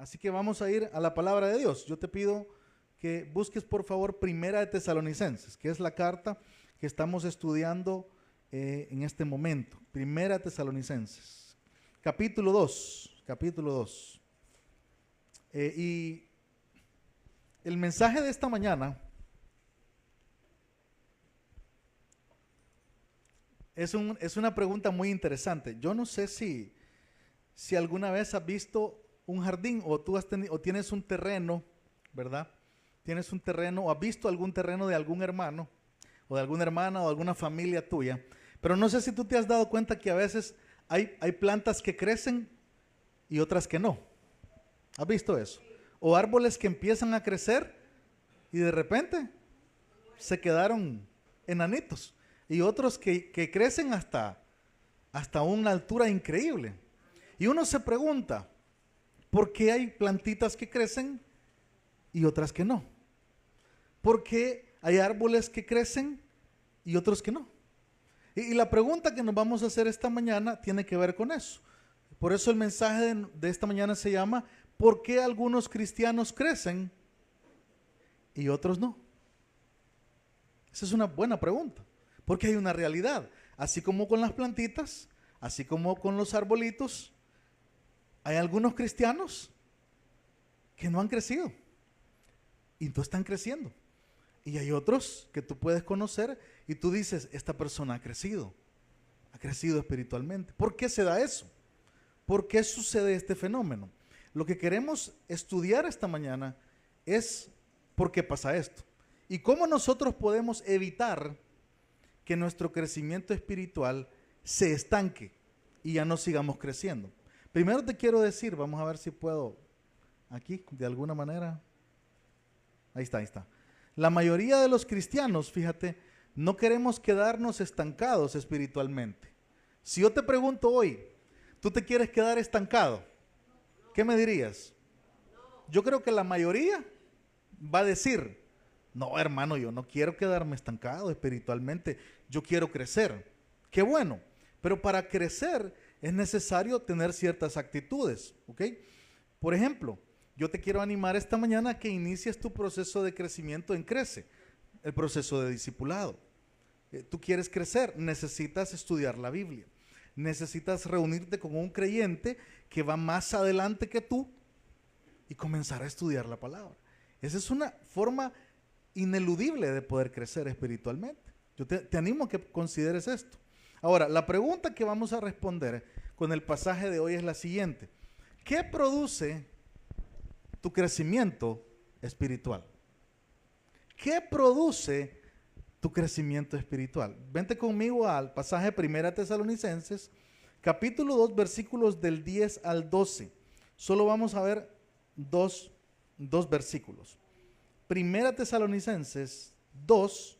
Así que vamos a ir a la palabra de Dios. Yo te pido que busques por favor Primera de Tesalonicenses, que es la carta que estamos estudiando en este momento. Primera de Tesalonicenses, capítulo 2, capítulo 2. Y el mensaje de esta mañana es una pregunta muy interesante. Yo no sé si alguna vez has visto un jardín o tú o tienes un terreno, ¿verdad? Tienes un terreno o has visto algún terreno de algún hermano o de alguna hermana o de alguna familia tuya, pero no sé si tú te has dado cuenta que a veces hay plantas que crecen y otras que no. ¿Has visto eso? O árboles que empiezan a crecer y de repente se quedaron enanitos y otros que crecen hasta una altura increíble. Y uno se pregunta, ¿por qué hay plantitas que crecen y otras que no? ¿Por qué hay árboles que crecen y otros que no? Y la pregunta que nos vamos a hacer esta mañana tiene que ver con eso. Por eso el mensaje de esta mañana se llama ¿por qué algunos cristianos crecen y otros no? Esa es una buena pregunta, porque hay una realidad. Así como con las plantitas, así como con los arbolitos, hay algunos cristianos que no han crecido y no están creciendo. Y hay otros que tú puedes conocer y tú dices, esta persona ha crecido espiritualmente. ¿Por qué se da eso? ¿Por qué sucede este fenómeno? Lo que queremos estudiar esta mañana es por qué pasa esto y cómo nosotros podemos evitar que nuestro crecimiento espiritual se estanque y ya no sigamos creciendo. Primero te quiero decir, vamos a ver si puedo aquí de alguna manera. Ahí está. La mayoría de los cristianos, fíjate, no queremos quedarnos estancados espiritualmente. Si yo te pregunto hoy, ¿tú te quieres quedar estancado? ¿Qué me dirías? Yo creo que la mayoría va a decir, no hermano, yo no quiero quedarme estancado espiritualmente, yo quiero crecer. Qué bueno, pero para crecer es necesario tener ciertas actitudes, ¿ok? Por ejemplo, yo te quiero animar esta mañana a que inicies tu proceso de crecimiento en Crece, el proceso de discipulado. Tú quieres crecer, necesitas estudiar la Biblia, necesitas reunirte con un creyente que va más adelante que tú y comenzar a estudiar la palabra. Esa es una forma ineludible de poder crecer espiritualmente. Yo te animo a que consideres esto. Ahora, la pregunta que vamos a responder con el pasaje de hoy es la siguiente. ¿Qué produce tu crecimiento espiritual? ¿Qué produce tu crecimiento espiritual? Vente conmigo al pasaje de 1 Tesalonicenses, capítulo 2, versículos del 10 al 12. Solo vamos a ver dos versículos. 1 Tesalonicenses 2,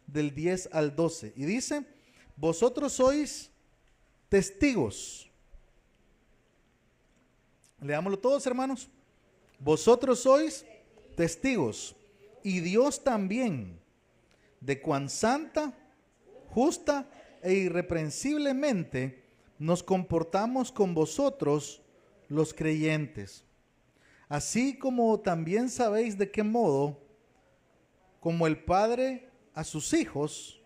del 10 al 12. Y dice, vosotros sois testigos. Leámoslo todos, hermanos. Vosotros sois testigos, y Dios también, de cuán santa, justa e irreprensiblemente nos comportamos con vosotros los creyentes. Así como también sabéis de qué modo, como el Padre a sus hijos,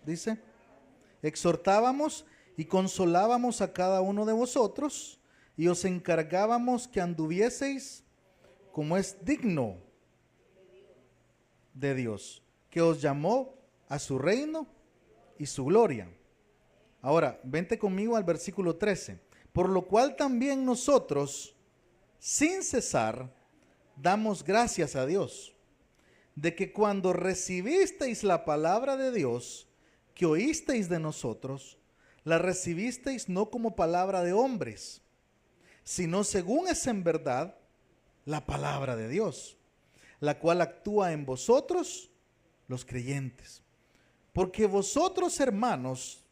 dice, exhortábamos y consolábamos a cada uno de vosotros y os encargábamos que anduvieseis como es digno de Dios, que os llamó a su reino y su gloria. Ahora, vente conmigo al versículo 13. Por lo cual también nosotros, sin cesar, damos gracias a Dios, de que cuando recibisteis la palabra de Dios, que oísteis de nosotros, la recibisteis no como palabra de hombres, sino según es en verdad la palabra de Dios, la cual actúa en vosotros, los creyentes. Porque vosotros, hermanos,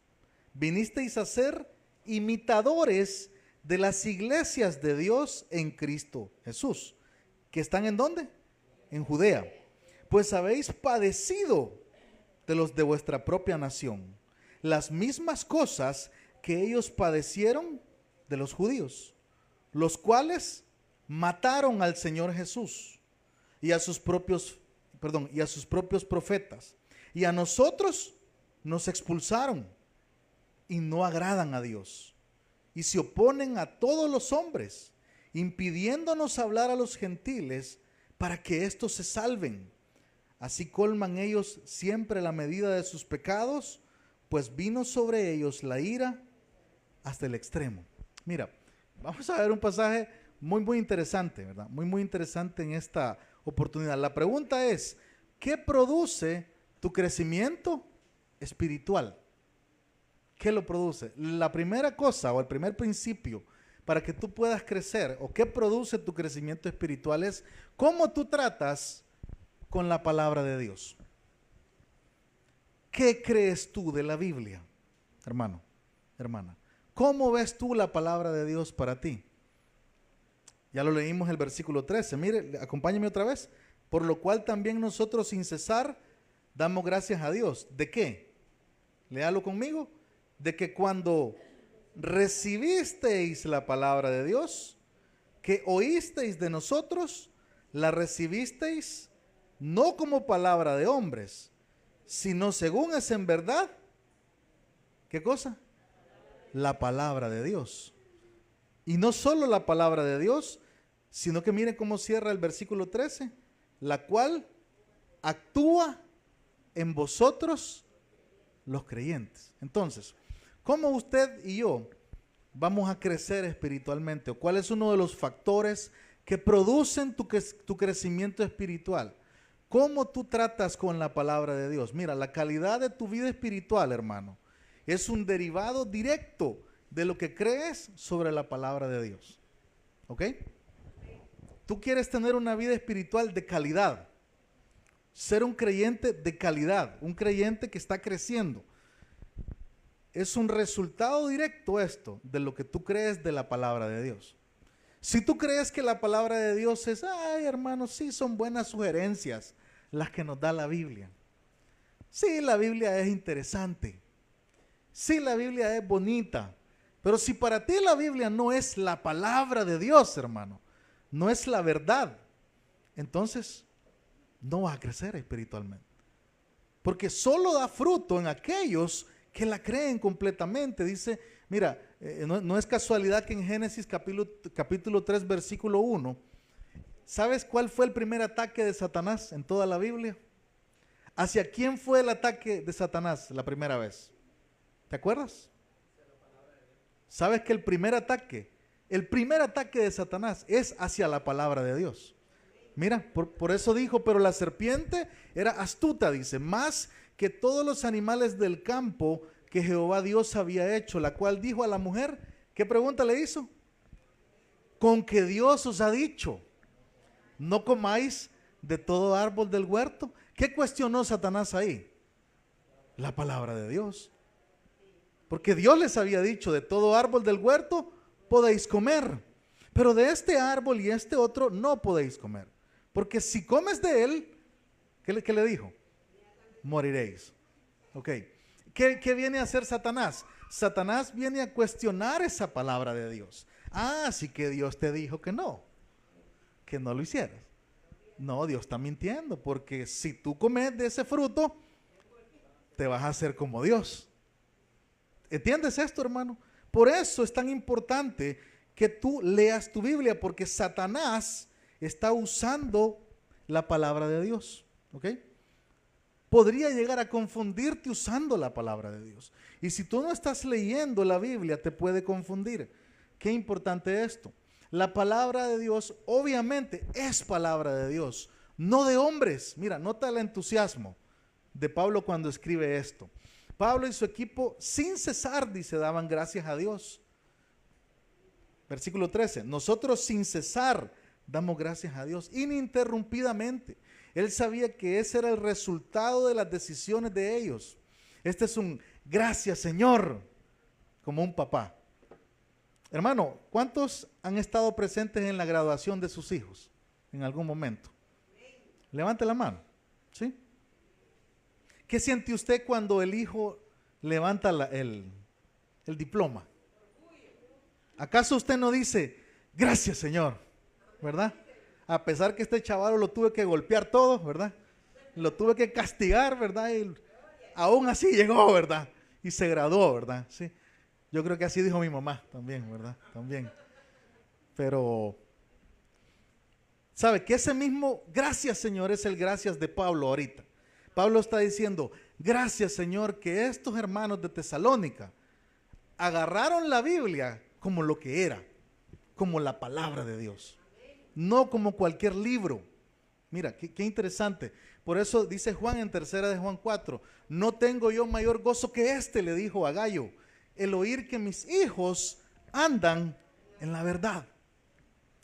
vinisteis a ser imitadores de las iglesias de Dios en Cristo Jesús, que están ¿en dónde? En Judea. Pues habéis padecido de los de vuestra propia nación las mismas cosas que ellos padecieron de los judíos, los cuales mataron al Señor Jesús y a sus propios, profetas. Y a nosotros nos expulsaron y no agradan a Dios. Y se oponen a todos los hombres, impidiéndonos hablar a los gentiles para que éstos se salven. Así colman ellos siempre la medida de sus pecados, pues vino sobre ellos la ira hasta el extremo. Mira, vamos a ver un pasaje muy interesante, ¿verdad? Muy interesante en esta oportunidad. La pregunta es, ¿qué produce tu crecimiento espiritual? ¿Qué lo produce? La primera cosa o el primer principio para que tú puedas crecer o qué produce tu crecimiento espiritual es cómo tú tratas con la palabra de Dios. ¿Qué crees tú de la Biblia, hermano, hermana? ¿Cómo ves tú la palabra de Dios para ti? Ya lo leímos el versículo 13. Mire, acompáñeme otra vez. Por lo cual también nosotros sin cesar damos gracias a Dios. ¿De qué? Léalo conmigo. De que cuando recibisteis la palabra de Dios, que oísteis de nosotros, la recibisteis no como palabra de hombres, sino según es en verdad, ¿qué cosa? La palabra de Dios. Y no solo la palabra de Dios, sino que miren cómo cierra el versículo 13, la cual actúa en vosotros los creyentes. Entonces, ¿cómo usted y yo vamos a crecer espiritualmente? ¿O cuál es uno de los factores que producen tu crecimiento espiritual? ¿Cómo tú tratas con la palabra de Dios? Mira, la calidad de tu vida espiritual, hermano, es un derivado directo de lo que crees sobre la palabra de Dios. ¿Ok? Tú quieres tener una vida espiritual de calidad, ser un creyente de calidad, un creyente que está creciendo. Es un resultado directo esto de lo que tú crees de la palabra de Dios. Si tú crees que la palabra de Dios es, ay hermano, sí son buenas sugerencias las que nos da la Biblia. Sí, la Biblia es interesante. Sí, la Biblia es bonita. Pero si para ti la Biblia no es la palabra de Dios, hermano, no es la verdad, entonces no vas a crecer espiritualmente. Porque solo da fruto en aquellos que la creen completamente. Dice, mira, no es casualidad que en Génesis capítulo 3, versículo 1, ¿sabes cuál fue el primer ataque de Satanás en toda la Biblia? ¿Hacia quién fue el ataque de Satanás la primera vez? ¿Te acuerdas? ¿Sabes que el primer ataque de Satanás es hacia la palabra de Dios? Mira, por eso dijo, pero la serpiente era astuta, dice, más que todos los animales del campo que Jehová Dios había hecho, la cual dijo a la mujer, ¿qué pregunta le hizo? Con que Dios os ha dicho, no comáis de todo árbol del huerto. ¿Qué cuestionó Satanás ahí? La palabra de Dios. Porque Dios les había dicho, de todo árbol del huerto podéis comer, pero de este árbol y este otro no podéis comer. Porque si comes de él, ¿qué le dijo? Moriréis. Ok. ¿Qué viene a hacer Satanás? Satanás viene a cuestionar esa palabra de Dios. Ah, sí que Dios te dijo que no lo hicieras. No, Dios está mintiendo, porque si tú comes de ese fruto, te vas a hacer como Dios. ¿Entiendes esto, hermano? Por eso es tan importante que tú leas tu Biblia, porque Satanás está usando la palabra de Dios. ¿Ok? Podría llegar a confundirte usando la palabra de Dios. Y si tú no estás leyendo la Biblia, te puede confundir. Qué importante esto. La palabra de Dios obviamente es palabra de Dios, no de hombres. Mira, nota el entusiasmo de Pablo cuando escribe esto. Pablo y su equipo sin cesar, dice, daban gracias a Dios. Versículo 13, nosotros sin cesar damos gracias a Dios ininterrumpidamente. Él sabía que ese era el resultado de las decisiones de ellos. Este es un gracias Señor, como un papá. Hermano, ¿cuántos han estado presentes en la graduación de sus hijos en algún momento? Levante la mano, ¿sí? ¿Qué siente usted cuando el hijo levanta el diploma? ¿Acaso usted no dice, gracias Señor? ¿verdad? A pesar que este chaval lo tuve que golpear todo, ¿verdad? Lo tuve que castigar, ¿verdad? Y aún así llegó, ¿verdad? Y se graduó, ¿verdad? Sí. Yo creo que así dijo mi mamá también, ¿verdad? También. Pero, ¿sabe? Que ese mismo gracias, Señor, es el gracias de Pablo ahorita. Pablo está diciendo, gracias, Señor, que estos hermanos de Tesalónica agarraron la Biblia como lo que era, como la palabra de Dios, no como cualquier libro. Mira, qué interesante. Por eso dice Juan en 3 de Juan 4, no tengo yo mayor gozo que este, le dijo a Gallo, el oír que mis hijos andan en la verdad.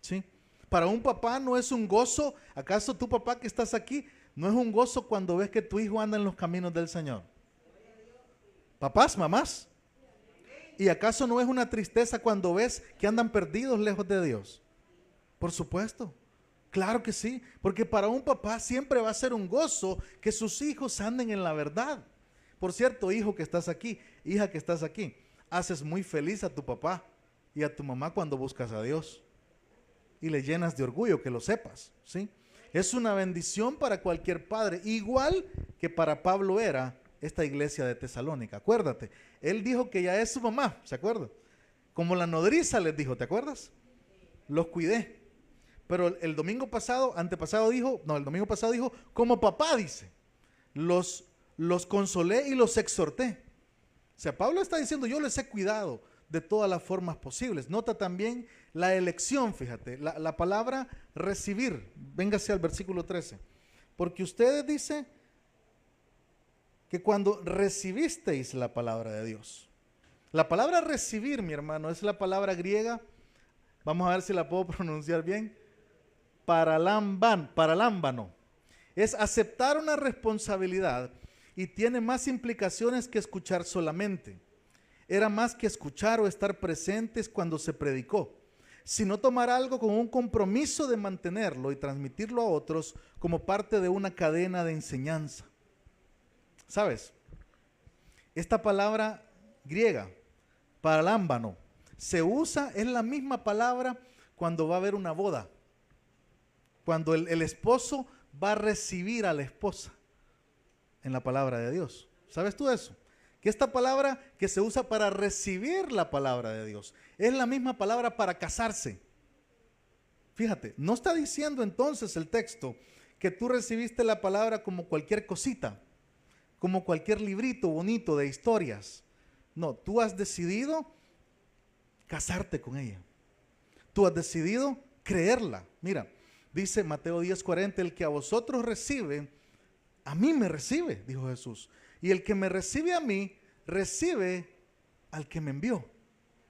¿Sí? Para un papá no es un gozo, ¿acaso tu papá que estás aquí, no es un gozo cuando ves que tu hijo anda en los caminos del Señor? Papás, mamás. ¿Y acaso no es una tristeza cuando ves que andan perdidos lejos de Dios? Por supuesto. Claro que sí, porque para un papá siempre va a ser un gozo que sus hijos anden en la verdad. Por cierto, hijo que estás aquí, hija que estás aquí, haces muy feliz a tu papá y a tu mamá cuando buscas a Dios. Y le llenas de orgullo, que lo sepas, ¿sí? Es una bendición para cualquier padre, igual que para Pablo era esta iglesia de Tesalónica. Acuérdate, él dijo que ya es su mamá, ¿se acuerda? Como la nodriza les dijo, ¿te acuerdas? Los cuidé. Pero el domingo pasado, antepasado dijo, no, el domingo pasado dijo, como papá dice, los consolé y los exhorté. O sea, Pablo está diciendo, yo les he cuidado de todas las formas posibles. Nota también la elección, fíjate, la palabra recibir. Véngase al versículo 13. Porque ustedes dice que cuando recibisteis la palabra de Dios. La palabra recibir, mi hermano, es la palabra griega, vamos a ver si la puedo pronunciar bien, paralámbano. Es aceptar una responsabilidad y tiene más implicaciones que escuchar solamente. Era más que escuchar o estar presentes cuando se predicó, sino tomar algo con un compromiso de mantenerlo y transmitirlo a otros como parte de una cadena de enseñanza. ¿Sabes? Esta palabra griega, paralámbano, se usa, es la misma palabra cuando va a haber una boda. Cuando el esposo va a recibir a la esposa en la palabra de Dios. ¿Sabes tú eso? Que esta palabra que se usa para recibir la palabra de Dios es la misma palabra para casarse. Fíjate, no está diciendo entonces el texto que tú recibiste la palabra como cualquier cosita, como cualquier librito bonito de historias. No, tú has decidido casarte con ella. Tú has decidido creerla. Mira, dice Mateo 10:40, el que a vosotros recibe, a mí me recibe, dijo Jesús. Y el que me recibe a mí, recibe al que me envió,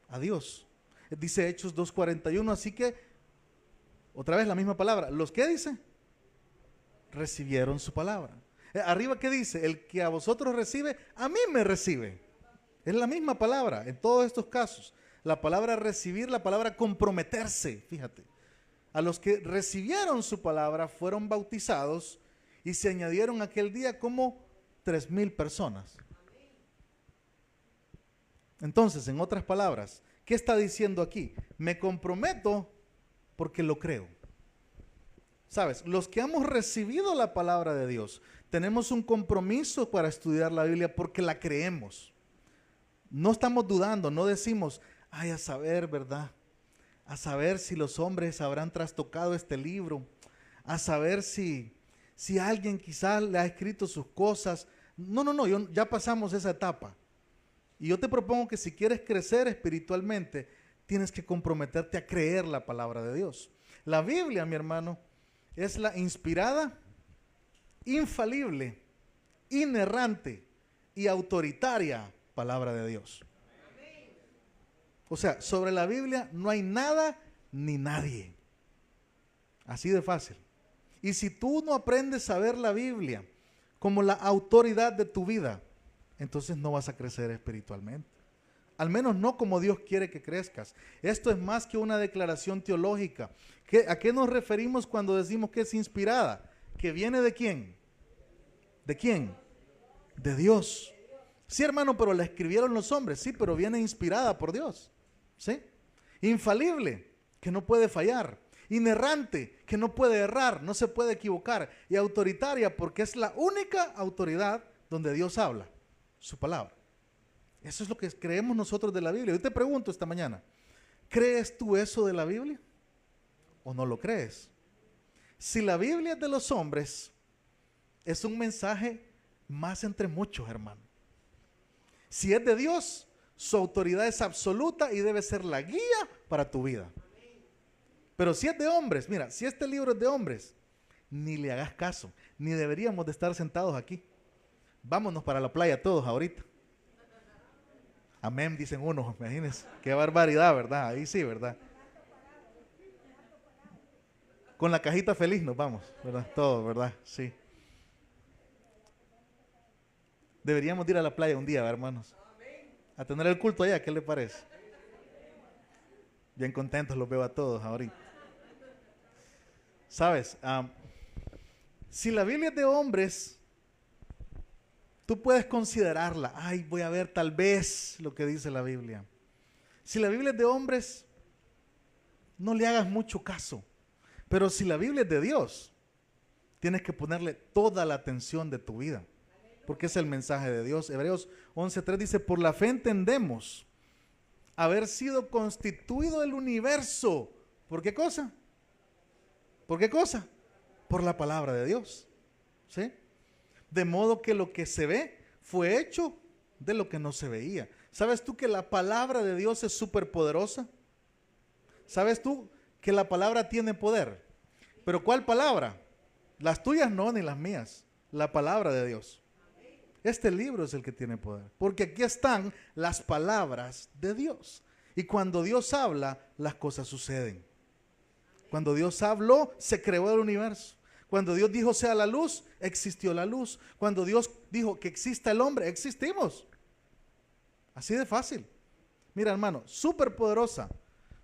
a Dios. Dice Hechos 2:41, así que, otra vez la misma palabra. ¿Los qué dice? Recibieron su palabra. Arriba, ¿qué dice? El que a vosotros recibe, a mí me recibe. Es la misma palabra en todos estos casos. La palabra recibir, la palabra comprometerse, fíjate. A los que recibieron su palabra fueron bautizados y se añadieron aquel día como 3,000 personas. Entonces, en otras palabras, ¿qué está diciendo aquí? Me comprometo porque lo creo. ¿Sabes? Los que hemos recibido la palabra de Dios, tenemos un compromiso para estudiar la Biblia porque la creemos. No estamos dudando, no decimos, ay, a saber, ¿verdad? A saber si los hombres habrán trastocado este libro, a saber si alguien quizás le ha escrito sus cosas. No, ya pasamos esa etapa. Y yo te propongo que si quieres crecer espiritualmente, tienes que comprometerte a creer la palabra de Dios. La Biblia, mi hermano, es la inspirada, infalible, inerrante y autoritaria palabra de Dios. O sea, sobre la Biblia no hay nada ni nadie. Así de fácil. Y si tú no aprendes a ver la Biblia como la autoridad de tu vida, entonces no vas a crecer espiritualmente. Al menos no como Dios quiere que crezcas. Esto es más que una declaración teológica. ¿A qué nos referimos cuando decimos que es inspirada? ¿Que viene de quién? ¿De quién? De Dios. Sí, hermano, pero la escribieron los hombres. Sí, pero viene inspirada por Dios. ¿Sí? Infalible, que no puede fallar. inerrante, que no puede errar, no se puede equivocar, y autoritaria porque es la única autoridad donde Dios habla, su palabra. Eso es lo que creemos nosotros de la Biblia. Yo te pregunto esta mañana, ¿crees tú eso de la Biblia o no lo crees? Si la Biblia es de los hombres, es un mensaje más entre muchos, hermano. Si es de Dios, su autoridad es absoluta y debe ser la guía para tu vida. Pero si es de hombres, mira, si este libro es de hombres, ni le hagas caso, ni deberíamos de estar sentados aquí. Vámonos para la playa todos ahorita. Amén, dicen unos, imagínense. Qué barbaridad, ¿verdad? Ahí sí, ¿verdad? Con la cajita feliz nos vamos, ¿verdad? Todos, ¿verdad? Sí. Deberíamos ir a la playa un día, hermanos. A tener el culto allá, ¿qué le parece? Bien contentos los veo a todos ahorita. ¿Sabes? Si la Biblia es de hombres, tú puedes considerarla. Ay, voy a ver tal vez lo que dice la Biblia. Si la Biblia es de hombres, no le hagas mucho caso. Pero si la Biblia es de Dios, tienes que ponerle toda la atención de tu vida. Porque es el mensaje de Dios. Hebreos 11:3 dice, por la fe entendemos haber sido constituido el universo. ¿Por qué cosa? ¿Por qué cosa? Por la palabra de Dios. ¿Sí? De modo que lo que se ve fue hecho de lo que no se veía. ¿Sabes tú que la palabra de Dios es súper poderosa? ¿Sabes tú que la palabra tiene poder? ¿Pero cuál palabra? Las tuyas no, ni las mías. La palabra de Dios. Este libro es el que tiene poder, porque aquí están las palabras de Dios. Y cuando Dios habla, las cosas suceden. Cuando Dios habló, se creó el universo. Cuando Dios dijo sea la luz, existió la luz. Cuando Dios dijo que exista el hombre, existimos. Así de fácil. Mira, hermano, súper poderosa.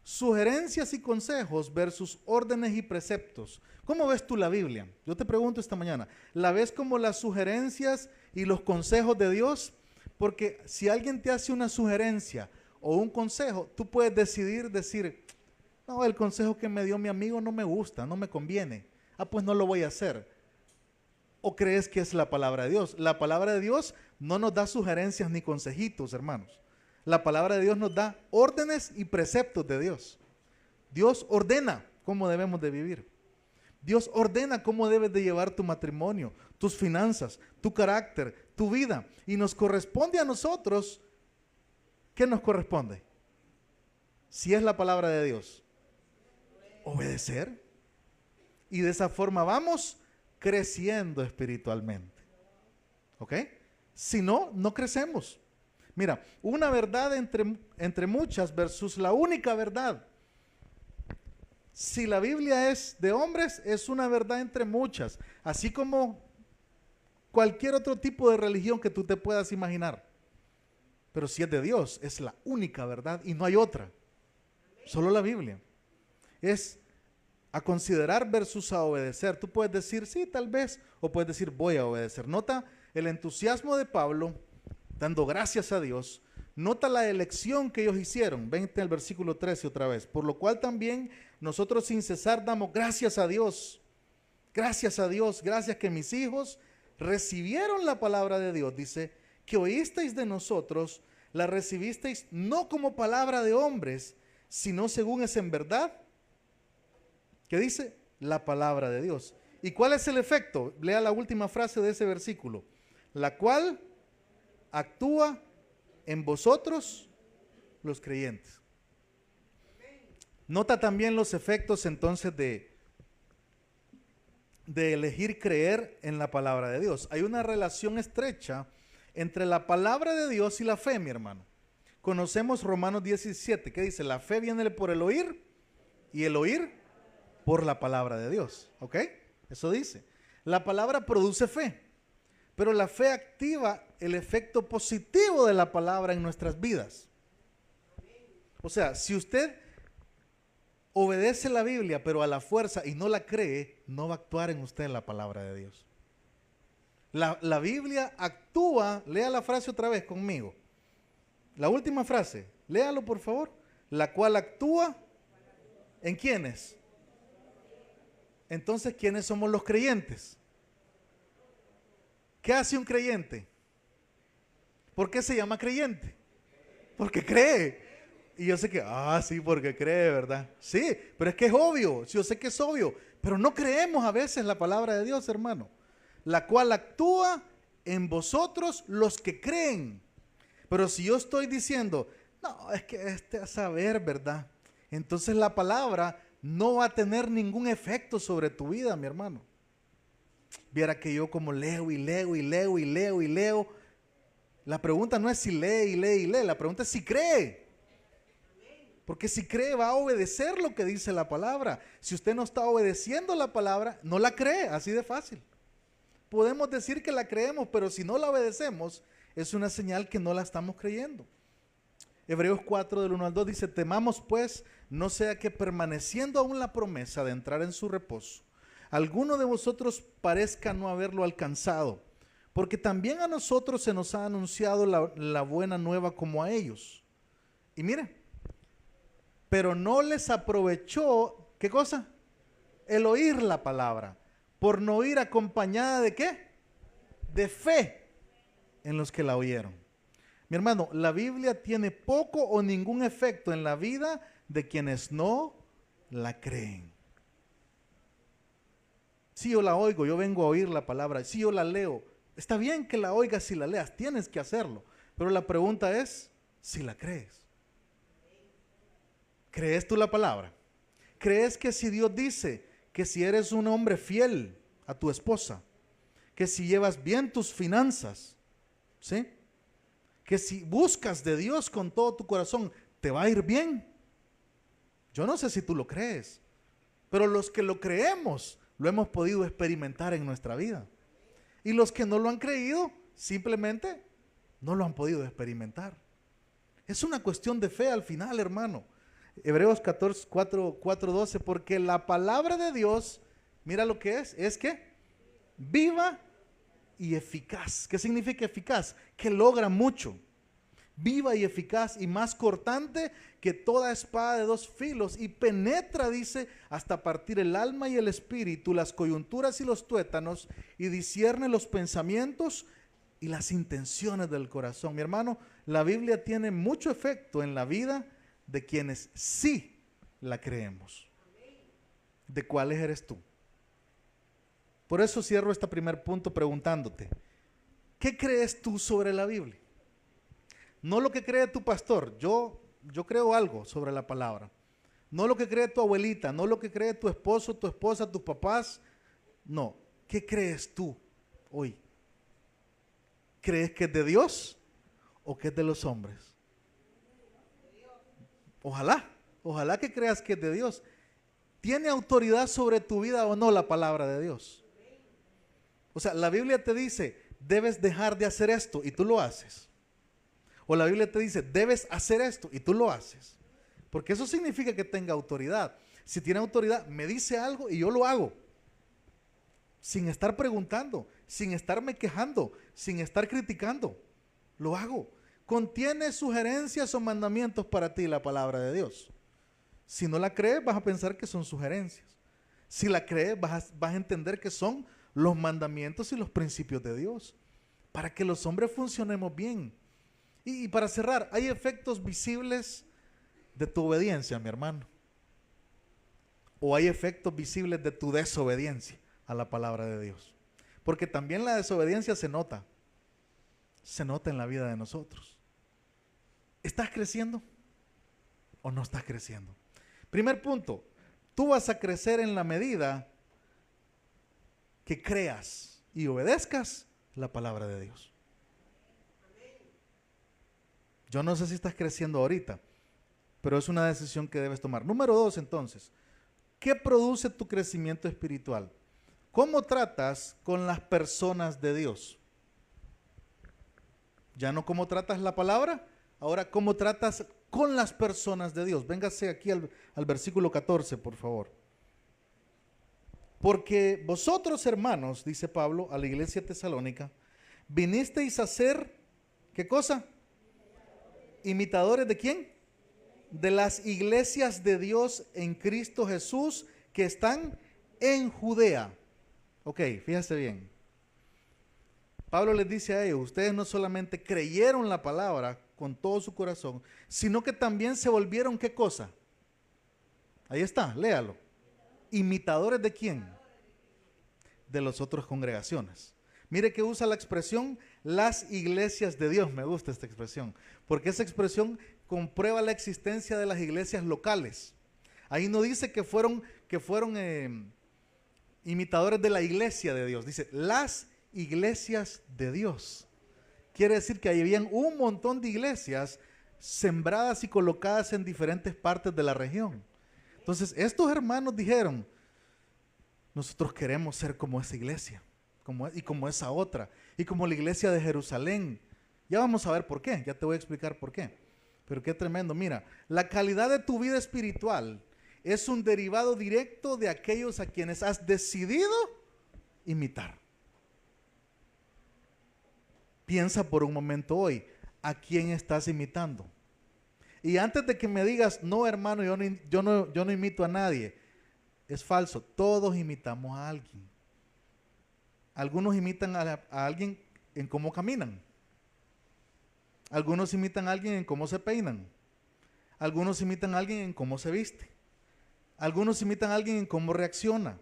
Sugerencias y consejos versus órdenes y preceptos. ¿Cómo ves tú la Biblia? Yo te pregunto esta mañana, ¿la ves como las sugerencias y los consejos de Dios? Porque si alguien te hace una sugerencia o un consejo, tú puedes decir, no, el consejo que me dio mi amigo no me gusta, no me conviene. Pues no lo voy a hacer. ¿O crees que es la palabra de Dios? La palabra de Dios no nos da sugerencias ni consejitos, hermanos. La palabra de Dios nos da órdenes y preceptos de Dios. Dios ordena cómo debemos de vivir. Dios ordena cómo debes de llevar tu matrimonio, tus finanzas, tu carácter, tu vida. Y nos corresponde a nosotros, ¿qué nos corresponde? Si es la palabra de Dios, obedecer. Y de esa forma vamos creciendo espiritualmente. ¿Ok? Si no, no crecemos. Mira, una verdad entre muchas versus la única verdad. Si la Biblia es de hombres, es una verdad entre muchas, así como cualquier otro tipo de religión que tú te puedas imaginar. Pero si es de Dios, es la única verdad y no hay otra. Solo la Biblia. Es a considerar versus a obedecer. Tú puedes decir sí, tal vez, o puedes decir voy a obedecer. Nota el entusiasmo de Pablo, dando gracias a Dios. Nota la elección que ellos hicieron. Vente al versículo 13 otra vez. Por lo cual también nosotros sin cesar damos gracias a Dios. Gracias a Dios. Gracias que mis hijos recibieron la palabra de Dios. Dice que oísteis de nosotros, la recibisteis no como palabra de hombres, sino según es en verdad. ¿Qué dice? La palabra de Dios. ¿Y cuál es el efecto? Lea la última frase de ese versículo. La cual actúa en vosotros los creyentes. Nota también los efectos entonces de elegir creer en la palabra de Dios. Hay una relación estrecha entre la palabra de Dios y la fe, mi hermano. Conocemos Romanos 17, que dice, la fe viene por el oír y el oír por la palabra de Dios. ¿Ok? Eso dice. La palabra produce fe, pero la fe activa el efecto positivo de la palabra en nuestras vidas. O sea, si usted obedece la Biblia, pero a la fuerza y no la cree, no va a actuar en usted la palabra de Dios. La Biblia actúa, lea la frase otra vez conmigo. La última frase, léalo por favor. La cual actúa, ¿en quiénes? Entonces, ¿quiénes somos los creyentes? ¿Qué hace un creyente? ¿Por qué se llama creyente? Porque cree. Y yo sé que, sí, porque cree, ¿verdad? Sí, pero es que es obvio, yo sé que es obvio, pero no creemos a veces la palabra de Dios, hermano, la cual actúa en vosotros los que creen. Pero si yo estoy diciendo, no, es que a saber, ¿verdad? Entonces la palabra no va a tener ningún efecto sobre tu vida, mi hermano. Viera que yo como leo y leo y leo y leo y leo. La pregunta no es si lee y lee y lee, la pregunta es si cree. Porque si cree va a obedecer lo que dice la palabra. Si usted no está obedeciendo la palabra, no la cree, así de fácil. Podemos decir que la creemos, pero si no la obedecemos, es una señal que no la estamos creyendo. Hebreos 4 del 1 al 2 dice, temamos pues, no sea que permaneciendo aún la promesa de entrar en su reposo, alguno de vosotros parezca no haberlo alcanzado, porque también a nosotros se nos ha anunciado la buena nueva como a ellos. Y mire, pero no les aprovechó, ¿qué cosa? El oír la palabra, por no ir acompañada de ¿qué? De fe en los que la oyeron. Mi hermano, la Biblia tiene poco o ningún efecto en la vida de quienes no la creen. Si yo la oigo, yo vengo a oír la palabra, si yo la leo, está bien que la oigas y la leas, tienes que hacerlo, pero la pregunta es si la crees. ¿Crees tú la palabra? ¿Crees que si Dios dice que si eres un hombre fiel a tu esposa, que si llevas bien tus finanzas, ¿sí? Que si buscas de Dios con todo tu corazón, te va a ir bien? Yo no sé si tú lo crees, pero los que lo creemos, lo hemos podido experimentar en nuestra vida. Y los que no lo han creído, simplemente no lo han podido experimentar. Es una cuestión de fe al final, hermano. Hebreos 4:12, porque la palabra de Dios, mira lo que es que viva y eficaz. ¿Qué significa eficaz? Que logra mucho. Viva y eficaz y más cortante que toda espada de dos filos y penetra, dice, hasta partir el alma y el espíritu, las coyunturas y los tuétanos, y discierne los pensamientos y las intenciones del corazón. Mi hermano, la Biblia tiene mucho efecto en la vida de quienes sí la creemos. ¿De cuáles eres tú? Por eso cierro este primer punto preguntándote, ¿qué crees tú sobre la Biblia? No lo que cree tu pastor, yo creo algo sobre la palabra. No lo que cree tu abuelita, no lo que cree tu esposo, tu esposa, tus papás. No, ¿qué crees tú hoy? ¿Crees que es de Dios o que es de los hombres? Ojalá que creas que es de Dios. ¿Tiene autoridad sobre tu vida o no la palabra de Dios? O sea, la Biblia te dice, debes dejar de hacer esto y tú lo haces. O la Biblia te dice, debes hacer esto y tú lo haces. Porque eso significa que tenga autoridad. Si tiene autoridad, me dice algo y yo lo hago. Sin estar preguntando, sin estarme quejando, sin estar criticando. Lo hago. Contiene sugerencias o mandamientos para ti la palabra de Dios. Si no la crees, vas a pensar que son sugerencias. Si la crees, vas a entender que son los mandamientos y los principios de Dios. Para que los hombres funcionemos bien. Y para cerrar, hay efectos visibles de tu obediencia, mi hermano. O hay efectos visibles de tu desobediencia a la palabra de Dios. Porque también la desobediencia se nota en la vida de nosotros. ¿Estás creciendo o no estás creciendo? Primer punto, tú vas a crecer en la medida que creas y obedezcas la palabra de Dios. Yo no sé si estás creciendo ahorita, pero es una decisión que debes tomar. Número 2, entonces, ¿qué produce tu crecimiento espiritual? ¿Cómo tratas con las personas de Dios? Ya no cómo tratas la palabra, ahora cómo tratas con las personas de Dios. Véngase aquí al versículo 14, por favor. Porque vosotros, hermanos, dice Pablo a la iglesia tesalónica, vinisteis a ser, ¿qué cosa? ¿Imitadores de quién? De las iglesias de Dios en Cristo Jesús que están en Judea. Ok, fíjese bien. Pablo les dice a ellos, ustedes no solamente creyeron la palabra con todo su corazón, sino que también se volvieron, ¿qué cosa? Ahí está, léalo. ¿Imitadores de quién? De las otras congregaciones. Mire que usa la expresión las iglesias de Dios. Me gusta esta expresión, porque esa expresión comprueba la existencia de las iglesias locales. Ahí no dice que fueron imitadores de la iglesia de Dios, dice las iglesias de Dios. Quiere decir que ahí habían un montón de iglesias sembradas y colocadas en diferentes partes de la región. Entonces estos hermanos dijeron, nosotros queremos ser como esa iglesia, como esa otra, y como la iglesia de Jerusalén. Ya vamos a ver por qué, ya te voy a explicar por qué. Pero qué tremendo, mira, la calidad de tu vida espiritual es un derivado directo de aquellos a quienes has decidido imitar. Piensa por un momento hoy, ¿a quién estás imitando? Y antes de que me digas, no hermano, yo no imito a nadie, es falso, todos imitamos a alguien. Algunos imitan a alguien en cómo caminan. Algunos imitan a alguien en cómo se peinan. Algunos imitan a alguien en cómo se viste. Algunos imitan a alguien en cómo reacciona.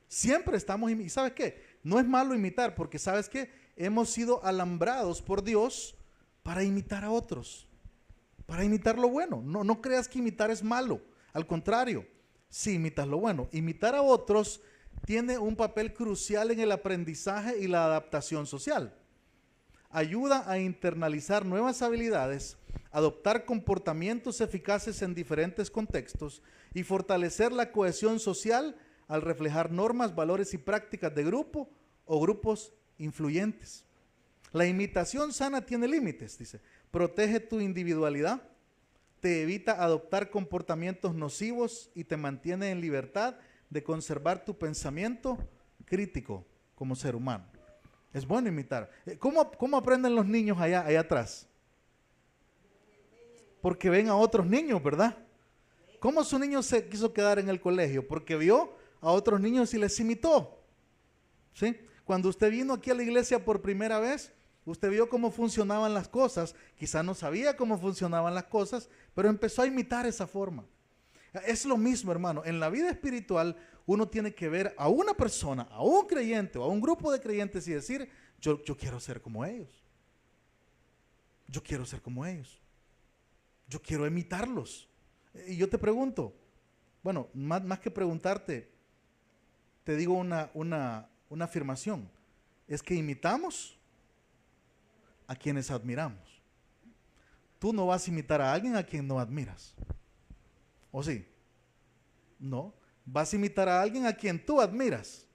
Siempre estamos, ¿y sabes qué? No es malo imitar, porque ¿sabes qué? Hemos sido alambrados por Dios para imitar a otros, para imitar lo bueno. No creas que imitar es malo, al contrario, si imitas lo bueno. Imitar a otros tiene un papel crucial en el aprendizaje y la adaptación social. Ayuda a internalizar nuevas habilidades, adoptar comportamientos eficaces en diferentes contextos y fortalecer la cohesión social al reflejar normas, valores y prácticas de grupo o grupos influyentes. La imitación sana tiene límites, dice. Protege tu individualidad, te evita adoptar comportamientos nocivos y te mantiene en libertad de conservar tu pensamiento crítico como ser humano. Es bueno imitar. ¿Cómo aprenden los niños allá atrás? Porque ven a otros niños, ¿verdad? ¿Cómo su niño se quiso quedar en el colegio? Porque vio a otros niños y les imitó. ¿Sí? Cuando usted vino aquí a la iglesia por primera vez, usted vio cómo funcionaban las cosas. Quizá no sabía cómo funcionaban las cosas, pero empezó a imitar esa forma. Es lo mismo, hermano. En la vida espiritual, uno tiene que ver a una persona, a un creyente o a un grupo de creyentes y decir, yo quiero ser como ellos. Yo quiero ser como ellos. Yo quiero imitarlos. Y yo te pregunto, bueno, más que preguntarte, te digo una afirmación. Es que imitamos a quienes admiramos. Tú no vas a imitar a alguien a quien no admiras. ¿O sí? No. Vas a imitar a alguien a quien tú admiras.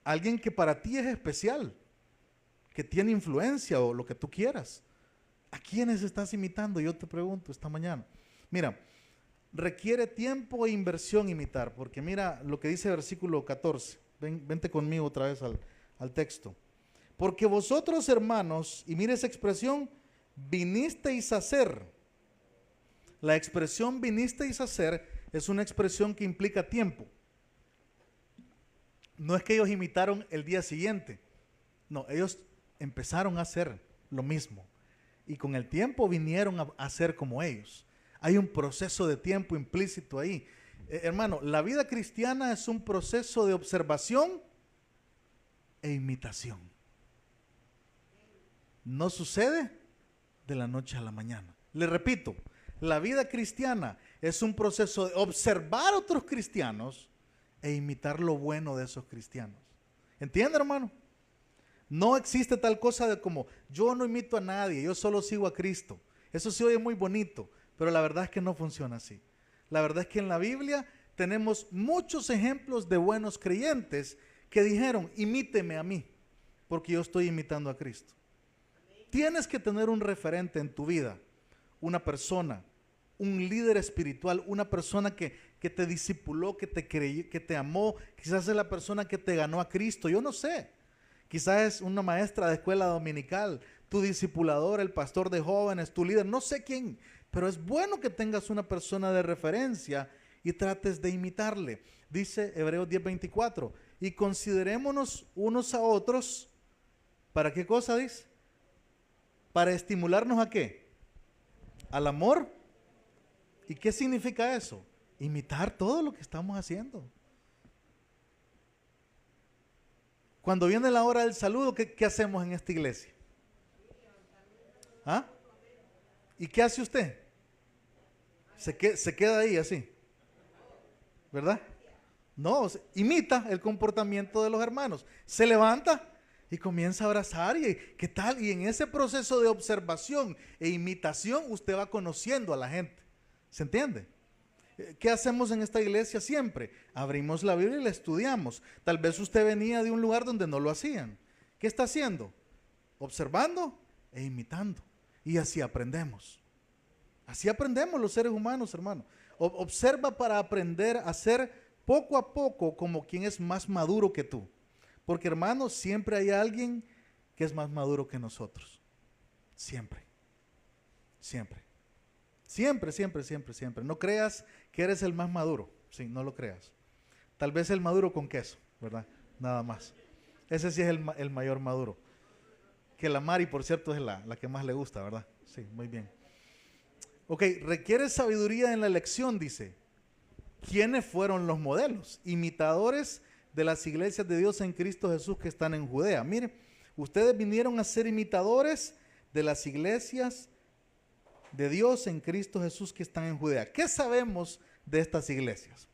Alguien que para ti es especial, que tiene influencia o lo que tú quieras. ¿A quiénes estás imitando? Yo te pregunto esta mañana. Mira, requiere tiempo e inversión imitar, porque mira lo que dice el versículo 14. Vente conmigo otra vez al texto. Porque vosotros, hermanos, y mire esa expresión, vinisteis a ser. La expresión vinisteis a ser es una expresión que implica tiempo. No es que ellos imitaron el día siguiente. No, ellos empezaron a hacer lo mismo. Y con el tiempo vinieron a ser como ellos. Hay un proceso de tiempo implícito ahí. Hermano, la vida cristiana es un proceso de observación e imitación. No sucede de la noche a la mañana. Le repito, la vida cristiana es un proceso de observar a otros cristianos e imitar lo bueno de esos cristianos. ¿Entiende, hermano? No existe tal cosa de como yo no imito a nadie, yo solo sigo a Cristo. Eso se oye muy bonito, pero la verdad es que no funciona así. La verdad es que en la Biblia tenemos muchos ejemplos de buenos creyentes que dijeron, imíteme a mí, porque yo estoy imitando a Cristo. Tienes que tener un referente en tu vida, una persona, un líder espiritual, una persona que te discipuló, que te amó. Quizás es la persona que te ganó a Cristo, yo no sé. Quizás es una maestra de escuela dominical, tu discipulador, el pastor de jóvenes, tu líder, no sé quién. Pero es bueno que tengas una persona de referencia y trates de imitarle. Dice Hebreos 10:24, y considerémonos unos a otros, ¿para qué cosa dice? Para estimularnos ¿a qué? Al amor. ¿Y qué significa eso? Imitar todo lo que estamos haciendo. Cuando viene la hora del saludo, ¿qué hacemos en esta iglesia? ¿Ah? ¿Y qué hace usted? Se queda ahí así, ¿verdad? No, imita el comportamiento de los hermanos. Se levanta y comienza a abrazar. Y ¿qué tal? Y en ese proceso de observación e imitación, usted va conociendo a la gente. ¿Se entiende? ¿Qué hacemos en esta iglesia siempre? Abrimos la Biblia y la estudiamos. Tal vez usted venía de un lugar donde no lo hacían. ¿Qué está haciendo? Observando e imitando. Y así aprendemos. Así aprendemos los seres humanos, hermano. Observa para aprender a ser poco a poco como quien es más maduro que tú. Porque, hermano, siempre hay alguien que es más maduro que nosotros. Siempre. Siempre. Siempre, siempre, siempre, siempre. No creas que eres el más maduro. Sí, no lo creas. Tal vez el maduro con queso, ¿verdad? Nada más. Ese sí es el mayor maduro. Que la Mari, por cierto, es la que más le gusta, ¿verdad? Sí, muy bien. Ok, requiere sabiduría en la elección, dice. ¿Quiénes fueron los modelos? Imitadores de las iglesias de Dios en Cristo Jesús que están en Judea. Mire, ustedes vinieron a ser imitadores de las iglesias de Dios en Cristo Jesús que están en Judea. ¿Qué sabemos de estas iglesias?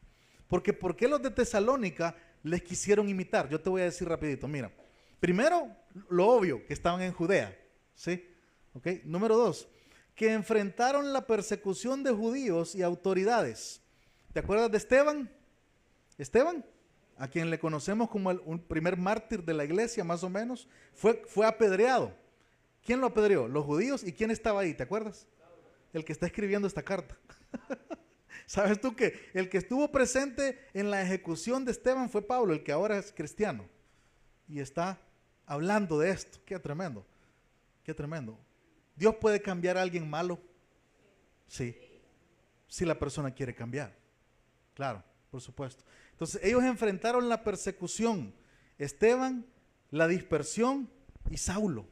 Porque ¿por qué los de Tesalónica les quisieron imitar? Yo te voy a decir rapidito, mira. Primero, lo obvio, que estaban en Judea, ¿sí? ¿Ok? Número 2, que enfrentaron la persecución de judíos y autoridades. ¿Te acuerdas de Esteban? Esteban, a quien le conocemos como un primer mártir de la iglesia, más o menos, fue apedreado. ¿Quién lo apedreó? Los judíos. ¿Y quién estaba ahí? ¿Te acuerdas? El que está escribiendo esta carta. ¿Sabes tú que el que estuvo presente en la ejecución de Esteban fue Pablo, el que ahora es cristiano? Y está hablando de esto. Qué tremendo. Qué tremendo. ¿Dios puede cambiar a alguien malo? Sí. Si la persona quiere cambiar. Claro, por supuesto. Entonces ellos enfrentaron la persecución. Esteban, la dispersión y Saulo.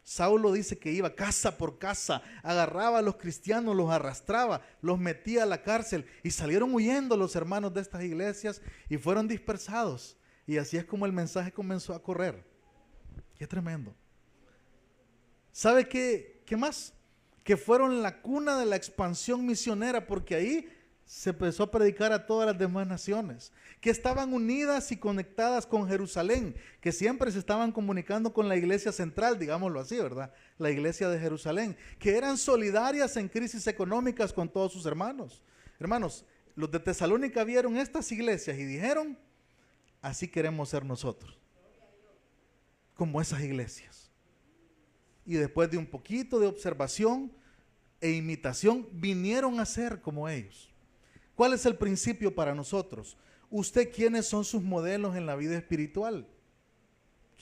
Saulo dice que iba casa por casa, agarraba a los cristianos, los arrastraba, los metía a la cárcel y salieron huyendo los hermanos de estas iglesias y fueron dispersados. Y así es como el mensaje comenzó a correr. Qué tremendo. ¿Sabe qué más? Que fueron la cuna de la expansión misionera, porque ahí se empezó a predicar a todas las demás naciones, que estaban unidas y conectadas con Jerusalén, que siempre se estaban comunicando con la iglesia central, digámoslo así, ¿verdad? La iglesia de Jerusalén, que eran solidarias en crisis económicas con todos sus hermanos. Hermanos, los de Tesalónica vieron estas iglesias y dijeron, así queremos ser nosotros, como esas iglesias. Y después de un poquito de observación e imitación, vinieron a ser como ellos. ¿Cuál es el principio para nosotros? ¿Usted quiénes son sus modelos en la vida espiritual?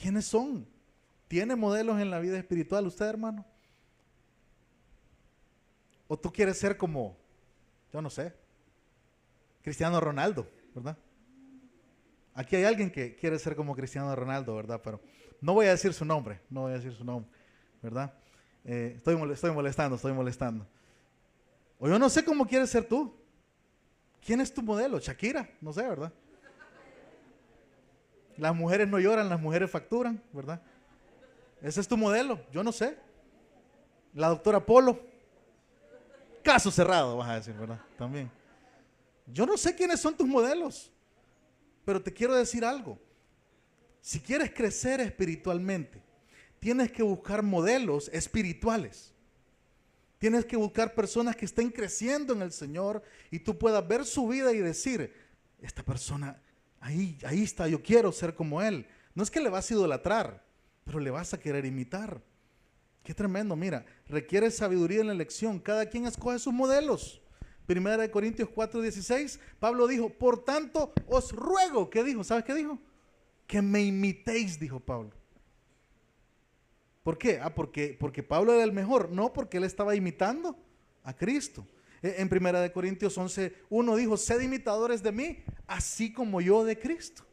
¿Quiénes son? ¿Tiene modelos en la vida espiritual usted, hermano? ¿O tú quieres ser como, yo no sé, Cristiano Ronaldo, ¿verdad? Aquí hay alguien que quiere ser como Cristiano Ronaldo, ¿verdad? Pero no voy a decir su nombre, no voy a decir su nombre, ¿verdad? Estoy molestando. O yo no sé cómo quieres ser tú. ¿Quién es tu modelo? Shakira, no sé, ¿verdad? Las mujeres no lloran, las mujeres facturan, ¿verdad? Ese es tu modelo, yo no sé. La doctora Polo. Caso cerrado, vas a decir, ¿verdad? También. Yo no sé quiénes son tus modelos, pero te quiero decir algo. Si quieres crecer espiritualmente, tienes que buscar modelos espirituales. Tienes que buscar personas que estén creciendo en el Señor y tú puedas ver su vida y decir, esta persona, ahí está, yo quiero ser como él. No es que le vas a idolatrar, pero le vas a querer imitar. Qué tremendo, mira, requiere sabiduría en la elección. Cada quien escoge sus modelos. 1 Corintios 4:16, Pablo dijo, por tanto os ruego, ¿qué dijo? ¿Sabes qué dijo? Que me imitéis, dijo Pablo. ¿Por qué? Porque Pablo era el mejor, no porque él estaba imitando a Cristo. En 1 Corintios 11:1 dijo, sed imitadores de mí, así como yo de Cristo.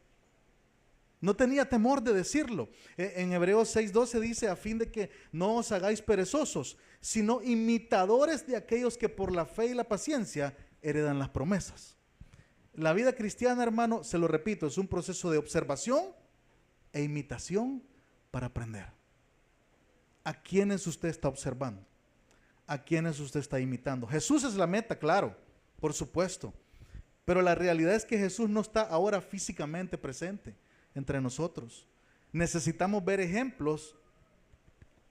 No tenía temor de decirlo. En Hebreos 6:12 dice, a fin de que no os hagáis perezosos, sino imitadores de aquellos que por la fe y la paciencia heredan las promesas. La vida cristiana, hermano, se lo repito, es un proceso de observación e imitación para aprender. ¿A quiénes usted está observando? ¿A quiénes usted está imitando? Jesús es la meta, claro, por supuesto. Pero la realidad es que Jesús no está ahora físicamente presente entre nosotros. Necesitamos ver ejemplos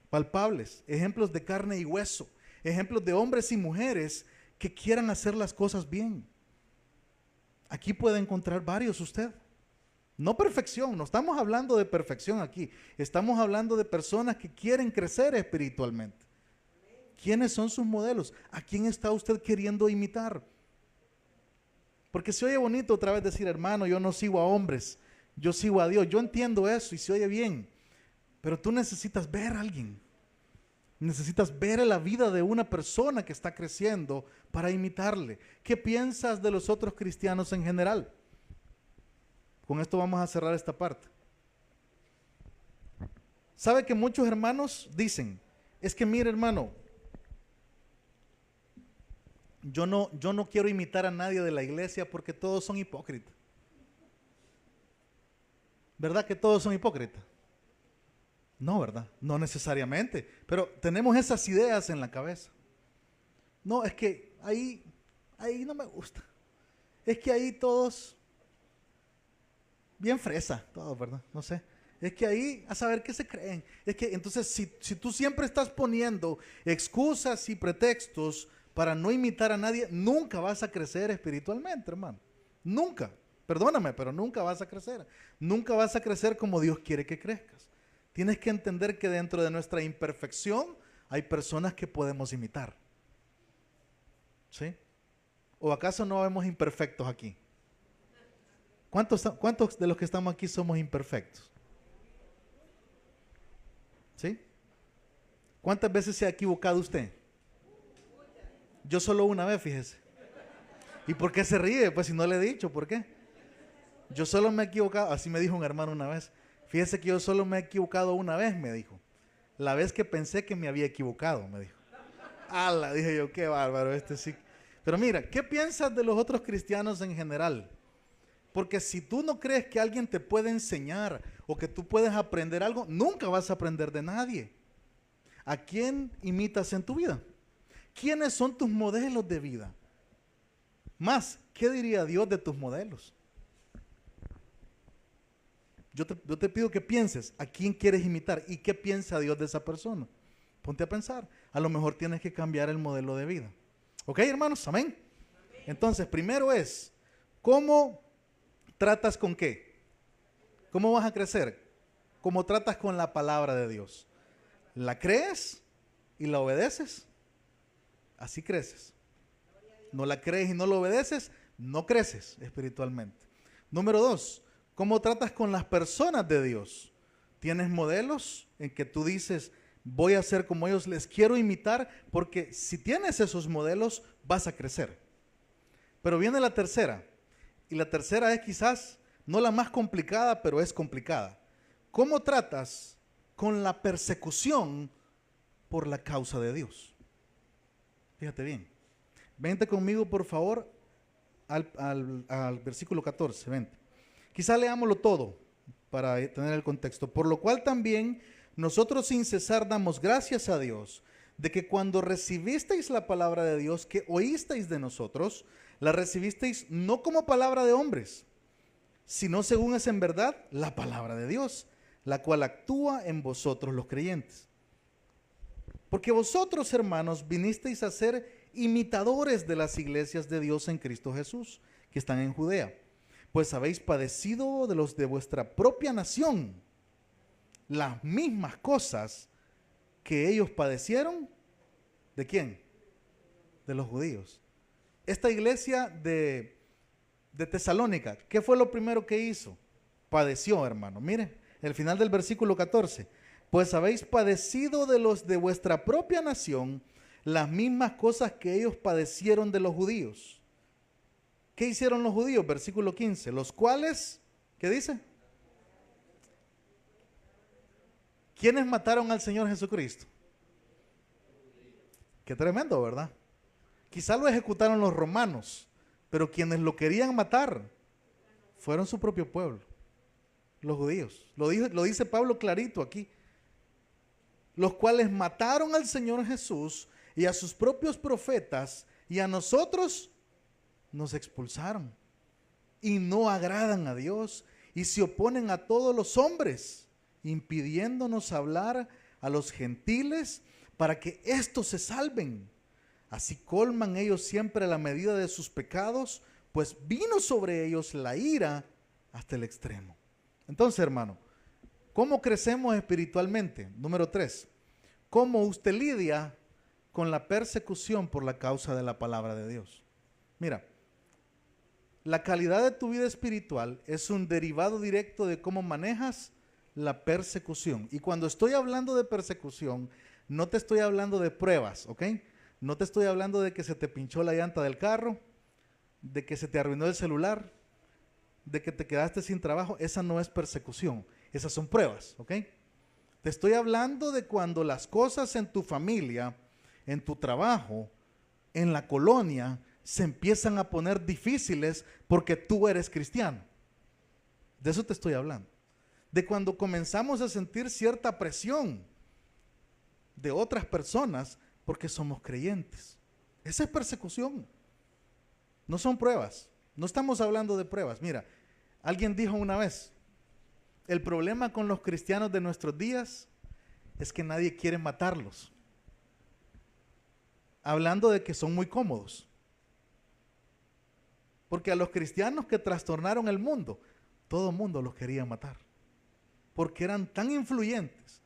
palpables, ejemplos de carne y hueso, ejemplos de hombres y mujeres que quieran hacer las cosas bien. Aquí puede encontrar varios usted. No perfección, no estamos hablando de perfección aquí. Estamos hablando de personas que quieren crecer espiritualmente. ¿Quiénes son sus modelos? ¿A quién está usted queriendo imitar? Porque se oye bonito otra vez decir, hermano, yo no sigo a hombres, yo sigo a Dios. Yo entiendo eso y se oye bien. Pero tú necesitas ver a alguien. Necesitas ver la vida de una persona que está creciendo para imitarle. ¿Qué piensas de los otros cristianos en general? Con esto vamos a cerrar esta parte. ¿Sabe que muchos hermanos dicen, es que mire hermano, yo no quiero imitar a nadie de la iglesia porque todos son hipócritas? ¿Verdad que todos son hipócritas? No, ¿verdad? No necesariamente, pero tenemos esas ideas en la cabeza. No, es que ahí no me gusta. Es que ahí todos, bien fresa, todos, ¿verdad? No sé. Es que ahí, a saber qué se creen. Es que entonces, si tú siempre estás poniendo excusas y pretextos para no imitar a nadie, nunca vas a crecer espiritualmente, hermano. Nunca. Perdóname, pero nunca vas a crecer. Nunca vas a crecer como Dios quiere que crezcas. Tienes que entender que dentro de nuestra imperfección hay personas que podemos imitar. ¿Sí? ¿O acaso no vemos imperfectos aquí? ¿Cuántos de los que estamos aquí somos imperfectos? ¿Sí? ¿Cuántas veces se ha equivocado usted? Yo solo una vez, fíjese. ¿Y por qué se ríe? Pues si no le he dicho, ¿por qué? Yo solo me he equivocado, así me dijo un hermano una vez. Fíjese que yo solo me he equivocado una vez, me dijo. La vez que pensé que me había equivocado, me dijo. ¡Hala! Dije yo, qué bárbaro este sí. Pero mira, ¿qué piensas de los otros cristianos en general? Porque si tú no crees que alguien te puede enseñar o que tú puedes aprender algo, nunca vas a aprender de nadie. ¿A quién imitas en tu vida? ¿Quiénes son tus modelos de vida? Más, ¿qué diría Dios de tus modelos? Yo te pido que pienses a quién quieres imitar y qué piensa Dios de esa persona. Ponte a pensar. A lo mejor tienes que cambiar el modelo de vida. ¿Ok, hermanos? Amén. Entonces, primero es, ¿cómo tratas con qué? ¿Cómo vas a crecer? ¿Cómo tratas con la palabra de Dios? ¿La crees y la obedeces? Así creces. No la crees y no la obedeces, no creces espiritualmente. Número 2, ¿cómo tratas con las personas de Dios? ¿Tienes modelos en que tú dices, voy a ser como ellos, les quiero imitar? Porque si tienes esos modelos, vas a crecer. Pero viene la tercera. Y la tercera es quizás no la más complicada, pero es complicada. ¿Cómo tratas con la persecución por la causa de Dios? Fíjate bien. Vente conmigo, por favor, al versículo 14. Vente. Quizá leámoslo todo para tener el contexto. Por lo cual también nosotros sin cesar damos gracias a Dios de que cuando recibisteis la palabra de Dios que oísteis de nosotros, la recibisteis no como palabra de hombres, sino según es en verdad la palabra de Dios, la cual actúa en vosotros los creyentes. Porque vosotros, hermanos, vinisteis a ser imitadores de las iglesias de Dios en Cristo Jesús, que están en Judea, pues habéis padecido de los de vuestra propia nación las mismas cosas que ellos padecieron. ¿De quién? De los judíos. Esta iglesia de Tesalónica, ¿qué fue lo primero que hizo? Padeció, hermano. Mire, el final del versículo 14. Pues habéis padecido de los de vuestra propia nación las mismas cosas que ellos padecieron de los judíos. ¿Qué hicieron los judíos? Versículo 15, los cuales, ¿qué dice? ¿Quiénes mataron al Señor Jesucristo? Qué tremendo, ¿verdad? Quizá lo ejecutaron los romanos, pero quienes lo querían matar fueron su propio pueblo, los judíos. Lo dice Pablo clarito aquí. Los cuales mataron al Señor Jesús y a sus propios profetas, y a nosotros nos expulsaron. Y no agradan a Dios y se oponen a todos los hombres, impidiéndonos hablar a los gentiles para que éstos se salven. Así colman ellos siempre la medida de sus pecados, pues vino sobre ellos la ira hasta el extremo. Entonces, hermano, ¿cómo crecemos espiritualmente? Número 3, ¿cómo usted lidia con la persecución por la causa de la palabra de Dios? Mira, la calidad de tu vida espiritual es un derivado directo de cómo manejas la persecución. Y cuando estoy hablando de persecución, no te estoy hablando de pruebas, ¿ok? No te estoy hablando de que se te pinchó la llanta del carro, de que se te arruinó el celular, de que te quedaste sin trabajo. Esa no es persecución, esas son pruebas, ¿ok? Te estoy hablando de cuando las cosas en tu familia, en tu trabajo, en la colonia, se empiezan a poner difíciles porque tú eres cristiano. De eso te estoy hablando. De cuando comenzamos a sentir cierta presión de otras personas porque somos creyentes. Esa es persecución. No son pruebas. No estamos hablando de pruebas. Mira, alguien dijo una vez, el problema con los cristianos de nuestros días es que nadie quiere matarlos. Hablando de que son muy cómodos. Porque a los cristianos que trastornaron el mundo, todo el mundo los quería matar. Porque eran tan influyentes,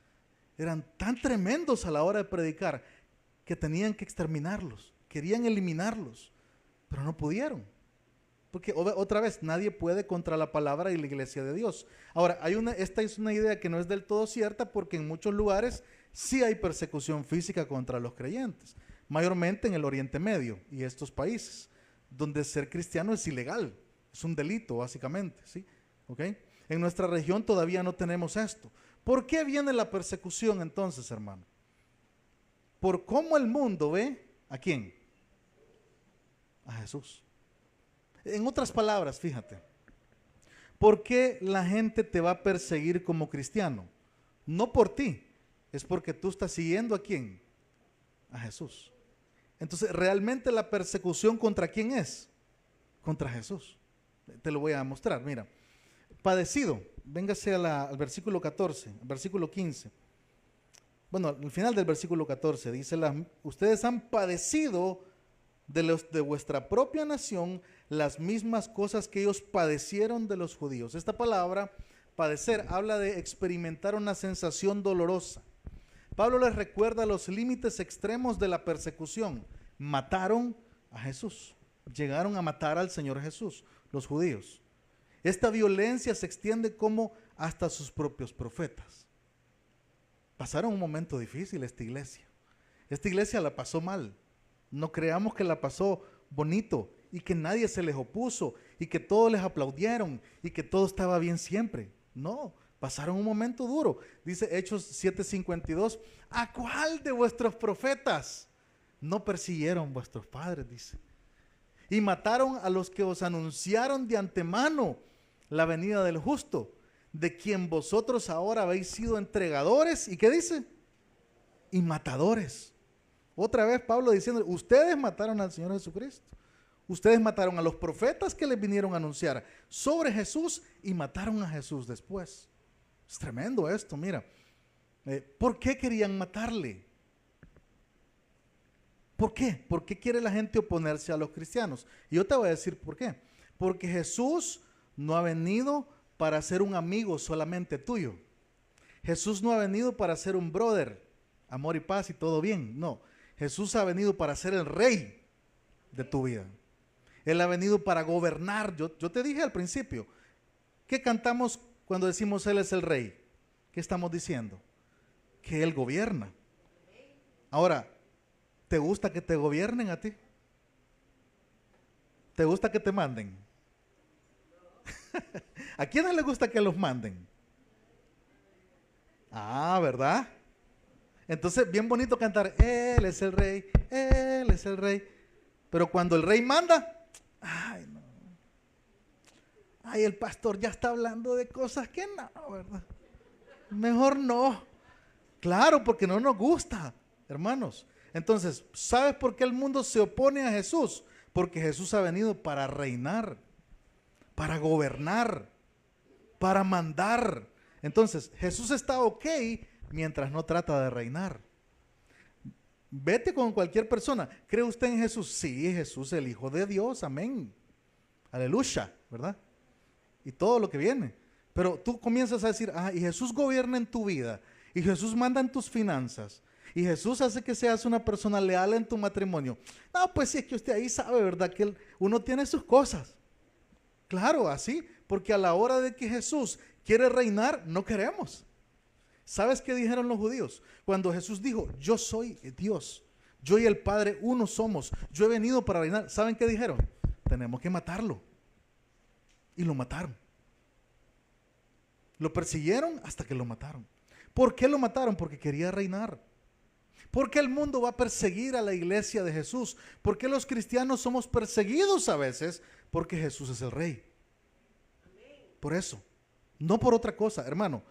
eran tan tremendos a la hora de predicar, que tenían que exterminarlos, querían eliminarlos, pero no pudieron. Porque otra vez, nadie puede contra la palabra y la iglesia de Dios. Ahora, esta es una idea que no es del todo cierta, porque en muchos lugares sí hay persecución física contra los creyentes, mayormente en el Oriente Medio y estos países, donde ser cristiano es ilegal, es un delito básicamente, ¿sí? ¿Ok? En nuestra región todavía no tenemos esto. ¿Por qué viene la persecución entonces, hermano? Por cómo el mundo ve, ¿a quién? A Jesús. En otras palabras, fíjate, ¿por qué la gente te va a perseguir como cristiano? No por ti, es porque tú estás siguiendo ¿a quién? A Jesús. Entonces, ¿realmente la persecución contra quién es? Contra Jesús. Te lo voy a mostrar, mira. Padecido, véngase al versículo 14, versículo 15. Bueno, al final del versículo 14 dice, ustedes han padecido de vuestra propia nación las mismas cosas que ellos padecieron de los judíos. Esta palabra, padecer, habla de experimentar una sensación dolorosa. Pablo les recuerda los límites extremos de la persecución. Mataron a Jesús, llegaron a matar al Señor Jesús, los judíos. Esta violencia se extiende como hasta sus propios profetas. Pasaron un momento difícil esta iglesia. Esta iglesia la pasó mal. No creamos que la pasó bonito y que nadie se les opuso y que todos les aplaudieron y que todo estaba bien siempre. No, pasaron un momento duro. Dice Hechos 7:52, ¿a cuál de vuestros profetas no persiguieron vuestros padres? Dice. Y mataron a los que os anunciaron de antemano la venida del justo, de quien vosotros ahora habéis sido entregadores. ¿Y qué dice? Y matadores. Otra vez Pablo diciendo, ustedes mataron al Señor Jesucristo. Ustedes mataron a los profetas que les vinieron a anunciar sobre Jesús y mataron a Jesús después. Es tremendo esto, mira. ¿Por qué querían matarle? ¿Por qué? ¿Por qué quiere la gente oponerse a los cristianos? Y yo te voy a decir por qué. Porque Jesús no ha venido para ser un amigo solamente tuyo. Jesús no ha venido para ser un brother, amor y paz y todo bien. No, Jesús ha venido para ser el rey de tu vida. Él ha venido para gobernar. Yo te dije al principio, ¿qué cantamos cuando decimos Él es el rey? ¿Qué estamos diciendo? Que Él gobierna. Ahora, ¿Te gusta que te gobiernen a ti? ¿Te gusta que te manden? ¿A quiénes les gusta que los manden? Ah, ¿verdad? Entonces, bien bonito cantar, Él es el rey, Él es el rey. Pero cuando el rey manda, ay, no. Ay, el pastor ya está hablando de cosas que no, ¿verdad? Mejor no. Claro, porque no nos gusta, hermanos. Entonces, ¿sabes por qué el mundo se opone a Jesús? Porque Jesús ha venido para reinar, para gobernar, para mandar. Entonces, Jesús está ok mientras no trata de reinar. Vete con cualquier persona. ¿Cree usted en Jesús? Sí, Jesús, el Hijo de Dios, amén. Aleluya, ¿verdad? Y todo lo que viene. Pero tú comienzas a decir, y Jesús gobierna en tu vida, y Jesús manda en tus finanzas, y Jesús hace que seas una persona leal en tu matrimonio. No, pues sí, es que usted ahí sabe, ¿verdad? Que uno tiene sus cosas. Claro, así, porque a la hora de que Jesús quiere reinar, no queremos. ¿Sabes qué dijeron los judíos? Cuando Jesús dijo, yo soy Dios, yo y el Padre uno somos, yo he venido para reinar. ¿Saben qué dijeron? Tenemos que matarlo. Y lo mataron. Lo persiguieron hasta que lo mataron. ¿Por qué lo mataron? Porque quería reinar. ¿Por qué el mundo va a perseguir a la iglesia de Jesús? ¿Por qué los cristianos somos perseguidos a veces? Porque Jesús es el rey. Por eso, no por otra cosa, hermano.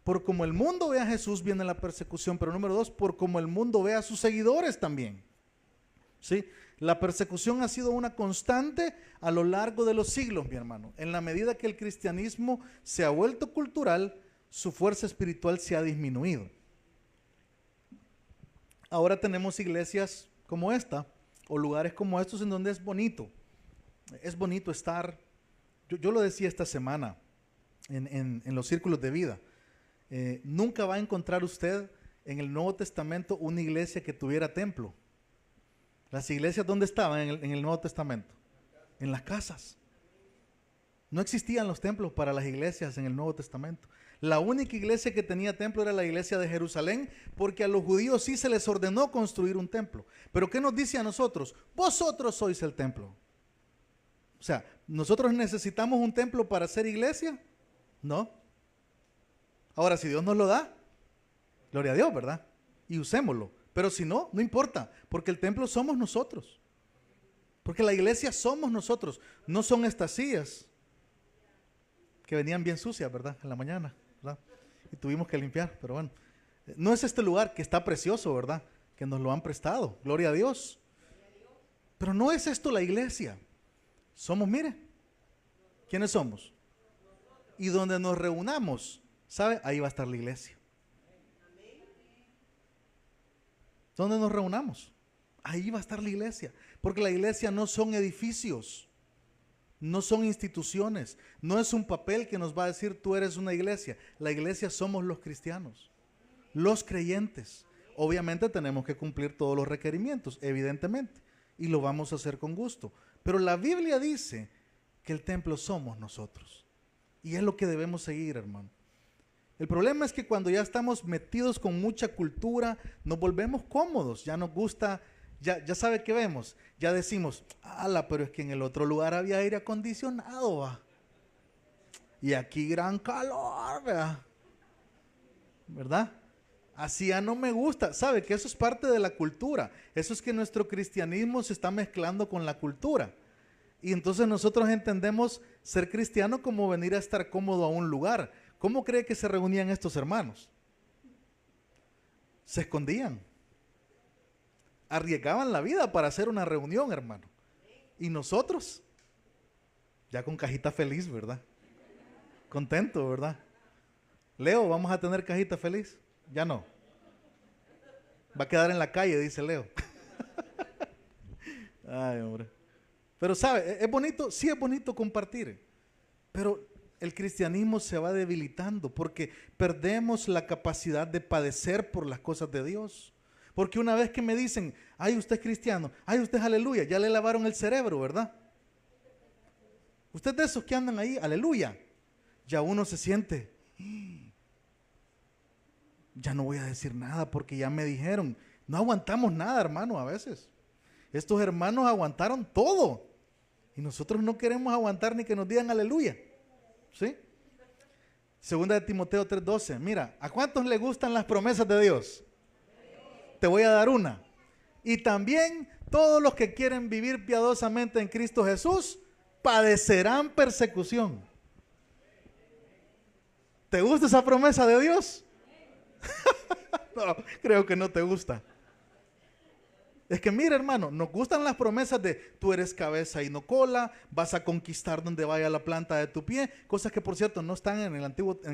Por como el mundo ve a Jesús viene la persecución, pero número 2, por como el mundo ve a sus seguidores también. ¿Sí? La persecución ha sido una constante a lo largo de los siglos, mi hermano. En la medida que el cristianismo se ha vuelto cultural, su fuerza espiritual se ha disminuido. Ahora tenemos iglesias como esta, o lugares como estos en donde es bonito estar. Yo lo decía esta semana en los círculos de vida. Nunca va a encontrar usted en el Nuevo Testamento una iglesia que tuviera templo. Las iglesias, ¿dónde estaban en el Nuevo Testamento? En las casas. No existían los templos para las iglesias en el Nuevo Testamento. La única iglesia que tenía templo era la iglesia de Jerusalén, porque a los judíos sí se les ordenó construir un templo. Pero ¿qué nos dice a nosotros? Vosotros sois el templo. O sea, ¿nosotros necesitamos un templo para ser iglesia? No. Ahora, si Dios nos lo da, gloria a Dios, ¿verdad? Y usémoslo. Pero si no, no importa, porque el templo somos nosotros. Porque la iglesia somos nosotros. No son estas sillas que venían bien sucias, ¿verdad? En la mañana, ¿verdad? Y tuvimos que limpiar, pero bueno. No es este lugar que está precioso, ¿verdad? Que nos lo han prestado, gloria a Dios. Pero no es esto la iglesia. Somos, mire, ¿quiénes somos? Y donde nos reunamos, ¿sabe? Ahí va a estar la iglesia. ¿Dónde nos reunamos? Ahí va a estar la iglesia. Porque la iglesia no son edificios, no son instituciones, no es un papel que nos va a decir tú eres una iglesia. La iglesia somos los cristianos, los creyentes. Obviamente tenemos que cumplir todos los requerimientos, evidentemente, y lo vamos a hacer con gusto. Pero la Biblia dice que el templo somos nosotros. Y es lo que debemos seguir, hermano. El problema es que cuando ya estamos metidos con mucha cultura, nos volvemos cómodos, ya nos gusta, ya sabe qué vemos, ya decimos, pero es que en el otro lugar había aire acondicionado, ¿va? Y aquí gran calor, ¿verdad? Así ya no me gusta, sabe que eso es parte de la cultura, eso es que nuestro cristianismo se está mezclando con la cultura. Y entonces nosotros entendemos ser cristiano como venir a estar cómodo a un lugar. ¿Cómo cree que se reunían estos hermanos? Se escondían. Arriesgaban la vida para hacer una reunión, hermano. Y nosotros, ya con cajita feliz, ¿verdad? Contento, ¿verdad? Leo, ¿vamos a tener cajita feliz? Ya no. Va a quedar en la calle, dice Leo. Ay, hombre. Pero sabe, es bonito, sí es bonito compartir, pero el cristianismo se va debilitando porque perdemos la capacidad de padecer por las cosas de Dios. Porque una vez que me dicen, ay, usted es cristiano, ay, usted es aleluya, ya le lavaron el cerebro, ¿verdad? Usted de esos que andan ahí, aleluya, ya uno se siente, ya no voy a decir nada porque ya me dijeron, No aguantamos nada, hermano, a veces. Estos hermanos aguantaron todo. Y nosotros no queremos aguantar ni que nos digan aleluya. ¿Sí? Segunda de Timoteo 3:12. Mira, ¿a cuántos le gustan las promesas de Dios? Te voy a dar una. Y también todos los que quieren vivir piadosamente en Cristo Jesús padecerán persecución. ¿Te gusta esa promesa de Dios? No, creo que no te gusta. Es que mira, hermano, nos gustan las promesas de tú eres cabeza y no cola, vas a conquistar donde vaya la planta de tu pie, cosas que por cierto no están en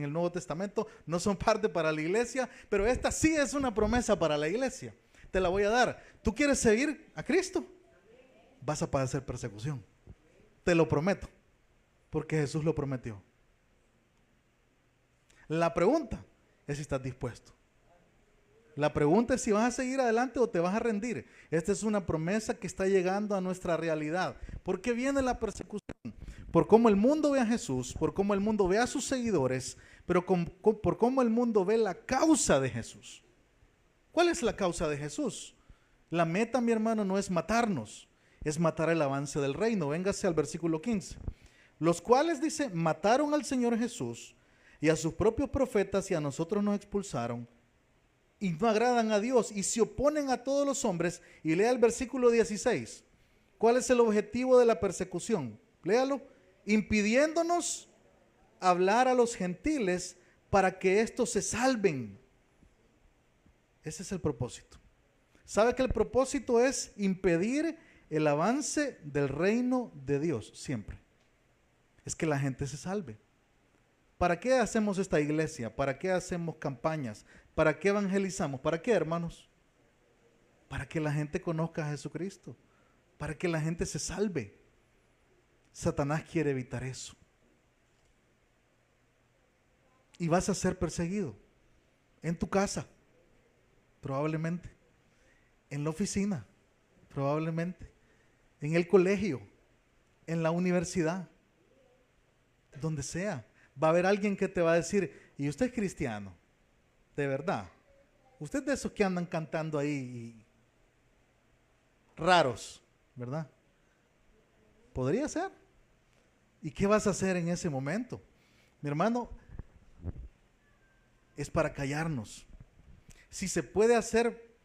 el Nuevo Testamento, no son parte para la iglesia, pero esta sí es una promesa para la iglesia. Te la voy a dar. ¿Tú quieres seguir a Cristo? Vas a padecer persecución. Te lo prometo, porque Jesús lo prometió. La pregunta es si estás dispuesto. La pregunta es si vas a seguir adelante o te vas a rendir. Esta es una promesa que está llegando a nuestra realidad. ¿Por qué viene la persecución? Por cómo el mundo ve a Jesús, por cómo el mundo ve a sus seguidores, pero por cómo el mundo ve la causa de Jesús. ¿Cuál es la causa de Jesús? La meta, mi hermano, no es matarnos, es matar el avance del reino. Véngase al versículo 15. Los cuales, dice, mataron al Señor Jesús y a sus propios profetas y a nosotros nos expulsaron. Y no agradan a Dios y se oponen a todos los hombres. Y lea el versículo 16. ¿Cuál es el objetivo de la persecución? Léalo. Impidiéndonos hablar a los gentiles para que estos se salven. Ese es el propósito. ¿Sabe que el propósito es impedir el avance del reino de Dios? Siempre. Es que la gente se salve. ¿Para qué hacemos esta iglesia? ¿Para qué hacemos campañas? ¿Para qué evangelizamos? ¿Para qué, hermanos? Para que la gente conozca a Jesucristo. Para que la gente se salve. Satanás quiere evitar eso. Y vas a ser perseguido. En tu casa, probablemente. En la oficina, probablemente. En el colegio. En la universidad. Donde sea. Va a haber alguien que te va a decir, ¿y usted es cristiano? De verdad. Usted es de esos que andan cantando ahí raros, ¿verdad? Podría ser. ¿Y qué vas a hacer en ese momento? Mi hermano, es para callarnos. Si se puede hacer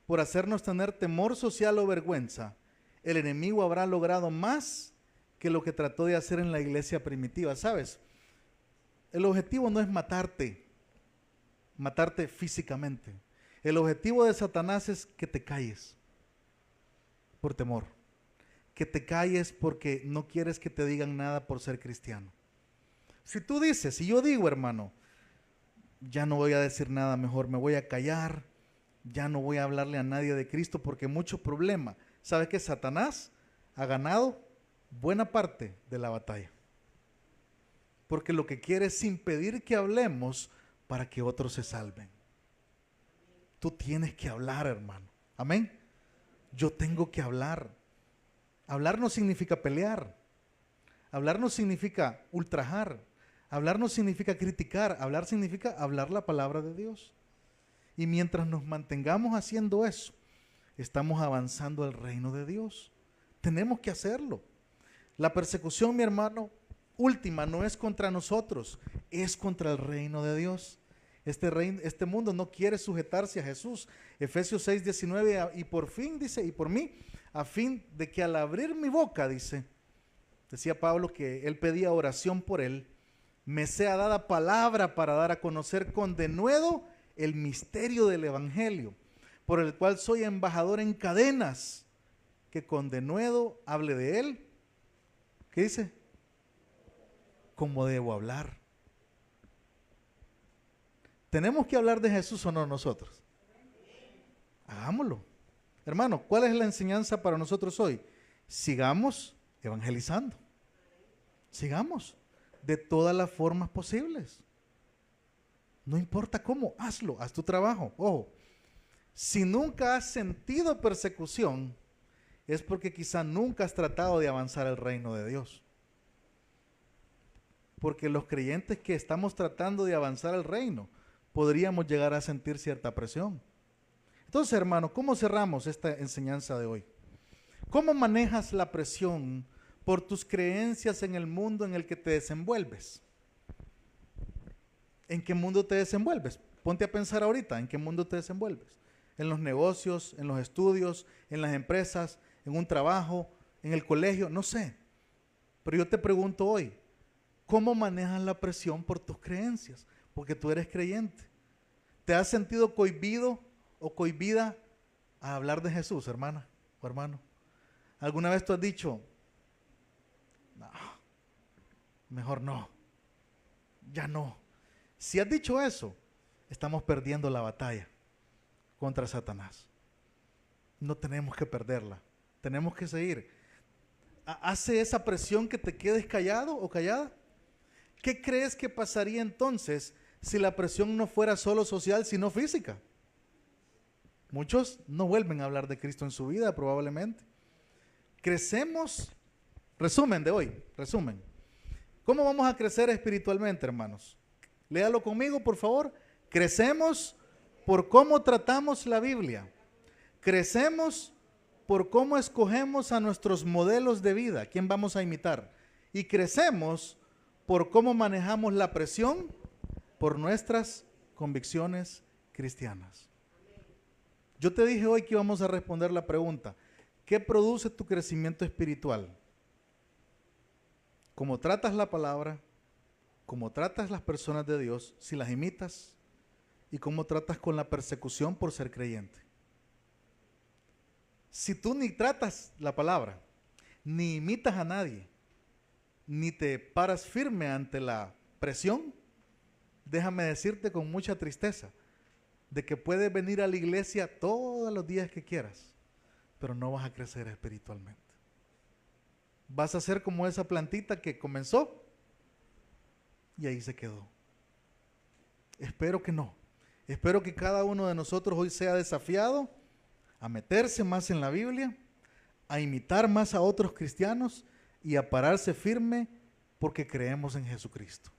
por hacernos tener temor social o vergüenza, el enemigo habrá logrado más que lo que trató de hacer en la iglesia primitiva, ¿sabes? El objetivo no es matarte físicamente. El objetivo de Satanás es que te calles por temor, que te calles porque no quieres que te digan nada por ser cristiano. Si tú dices, si yo digo, hermano, ya no voy a decir nada, mejor me voy a callar, ya no voy a hablarle a nadie de Cristo porque mucho problema. ¿Sabe que Satanás ha ganado buena parte de la batalla? Porque lo que quiere es impedir que hablemos para que otros se salven. Tú tienes que hablar, hermano. Amén. Yo tengo que hablar. Hablar no significa pelear. Hablar no significa ultrajar. Hablar no significa criticar. Hablar significa hablar la palabra de Dios. Y mientras nos mantengamos haciendo eso, estamos avanzando al reino de Dios. Tenemos que hacerlo. La persecución, mi hermano, última no es contra nosotros, es contra el reino de Dios. Este mundo no quiere sujetarse a Jesús. Efesios 6:19, y por fin, dice, y por mí, a fin de que al abrir mi boca, decía Pablo que él pedía oración por él, me sea dada palabra para dar a conocer con denuedo el misterio del evangelio, por el cual soy embajador en cadenas, que con denuedo hable de él. ¿Qué dice? ¿Cómo debo hablar? ¿Tenemos que hablar de Jesús o no nosotros? Hagámoslo. Hermano, ¿cuál es la enseñanza para nosotros hoy? Sigamos evangelizando. Sigamos de todas las formas posibles. No importa cómo, hazlo, haz tu trabajo. Ojo, si nunca has sentido persecución, es porque quizá nunca has tratado de avanzar el reino de Dios. Porque los creyentes que estamos tratando de avanzar el reino, podríamos llegar a sentir cierta presión. Entonces, hermano, ¿cómo cerramos esta enseñanza de hoy? ¿Cómo manejas la presión por tus creencias en el mundo en el que te desenvuelves? ¿En qué mundo te desenvuelves? Ponte a pensar ahorita, ¿en qué mundo te desenvuelves? ¿En los negocios, en los estudios, en las empresas, en un trabajo, en el colegio? No sé. Pero yo te pregunto hoy, ¿cómo manejas la presión por tus creencias? Porque tú eres creyente. ¿Te has sentido cohibido o cohibida a hablar de Jesús, hermana o hermano? ¿Alguna vez tú has dicho, no, mejor no, ya no? Si has dicho eso, estamos perdiendo la batalla contra Satanás. No tenemos que perderla, tenemos que seguir. ¿Hace esa presión que te quedes callado o callada? ¿Qué crees que pasaría entonces si la presión no fuera solo social, sino física? Muchos no vuelven a hablar de Cristo en su vida, probablemente. Crecemos, resumen de hoy, resumen. ¿Cómo vamos a crecer espiritualmente, hermanos? Léalo conmigo, por favor. Crecemos por cómo tratamos la Biblia. Crecemos por cómo escogemos a nuestros modelos de vida, quién vamos a imitar. Y crecemos por cómo manejamos la presión por nuestras convicciones cristianas. Yo te dije hoy que íbamos a responder la pregunta, ¿qué produce tu crecimiento espiritual? ¿Cómo tratas la palabra? ¿Cómo tratas las personas de Dios si las imitas? ¿Y cómo tratas con la persecución por ser creyente? Si tú ni tratas la palabra, ni imitas a nadie, ni te paras firme ante la presión, déjame decirte con mucha tristeza de que puedes venir a la iglesia todos los días que quieras, pero no vas a crecer espiritualmente. Vas a ser como esa plantita que comenzó y ahí se quedó. Espero que no. Espero que cada uno de nosotros hoy sea desafiado a meterse más en la Biblia, a imitar más a otros cristianos y a pararse firme porque creemos en Jesucristo.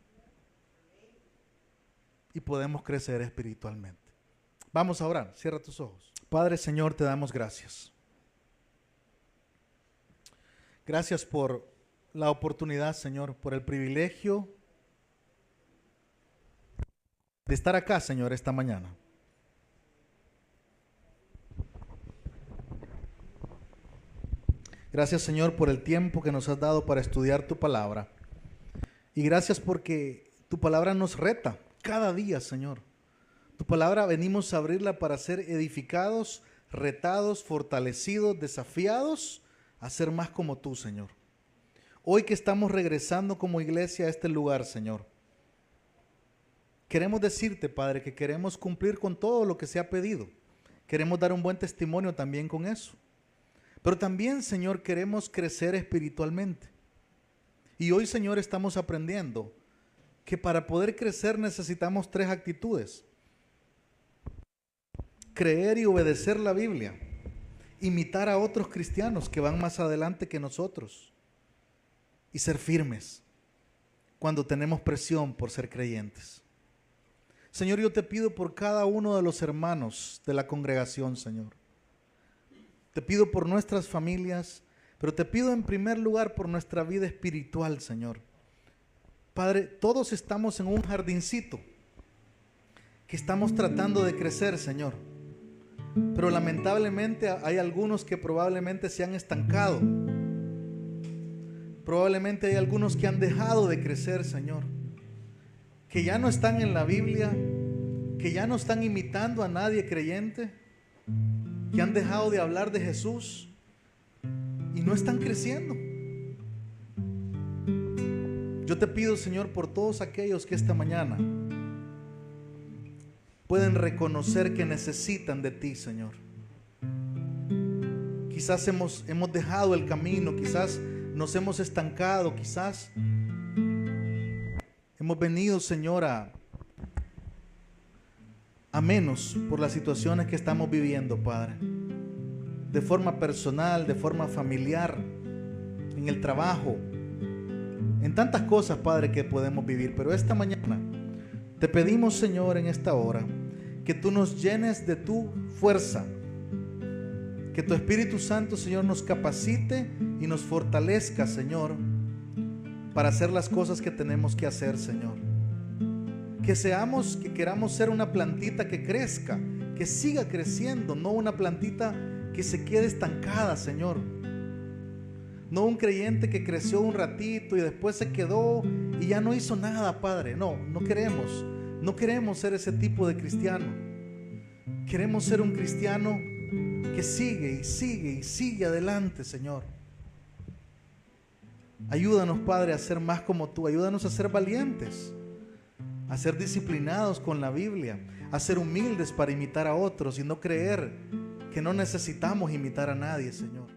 Y podemos crecer espiritualmente. Vamos a orar. Cierra tus ojos. Padre, Señor, te damos gracias. Gracias por la oportunidad, Señor, por el privilegio de estar acá, Señor, esta mañana. Gracias, Señor, por el tiempo que nos has dado para estudiar tu palabra. Y gracias porque tu palabra nos reta cada día, Señor. Tu palabra venimos a abrirla para ser edificados, retados, fortalecidos, desafiados a ser más como tú, Señor. Hoy que estamos regresando como iglesia a este lugar, Señor, queremos decirte, Padre, que queremos cumplir con todo lo que se ha pedido. Queremos dar un buen testimonio también con eso. Pero también, Señor, queremos crecer espiritualmente. Y hoy, Señor, estamos aprendiendo que para poder crecer necesitamos 3 actitudes. Creer y obedecer la Biblia. Imitar a otros cristianos que van más adelante que nosotros. Y ser firmes cuando tenemos presión por ser creyentes. Señor, yo te pido por cada uno de los hermanos de la congregación, Señor. Te pido por nuestras familias, pero te pido en primer lugar por nuestra vida espiritual, Señor. Padre, todos estamos en un jardincito que estamos tratando de crecer, Señor. Pero lamentablemente hay algunos que probablemente se han estancado. Probablemente hay algunos que han dejado de crecer, Señor. Que ya no están en la Biblia, que ya no están imitando a nadie creyente, que han dejado de hablar de Jesús y no están creciendo. Yo te pido, Señor, por todos aquellos que esta mañana pueden reconocer que necesitan de ti, Señor. Quizás hemos dejado el camino, quizás nos hemos estancado, quizás hemos venido, Señor, a menos por las situaciones que estamos viviendo, Padre. De forma personal, de forma familiar, en el trabajo, en tantas cosas, Padre, que podemos vivir. Pero esta mañana te pedimos, Señor, en esta hora, que tú nos llenes de tu fuerza, que tu Espíritu Santo, Señor, nos capacite y nos fortalezca, Señor, para hacer las cosas que tenemos que hacer, Señor. Que queramos ser una plantita que crezca, que siga creciendo, no una plantita que se quede estancada, Señor. No un creyente que creció un ratito y después se quedó y ya no hizo nada, Padre. No queremos ser ese tipo de cristiano. Queremos ser un cristiano que sigue y sigue y sigue adelante, Señor. Ayúdanos, Padre, a ser más como tú. Ayúdanos a ser valientes, a ser disciplinados con la Biblia, a ser humildes para imitar a otros y no creer que no necesitamos imitar a nadie, Señor.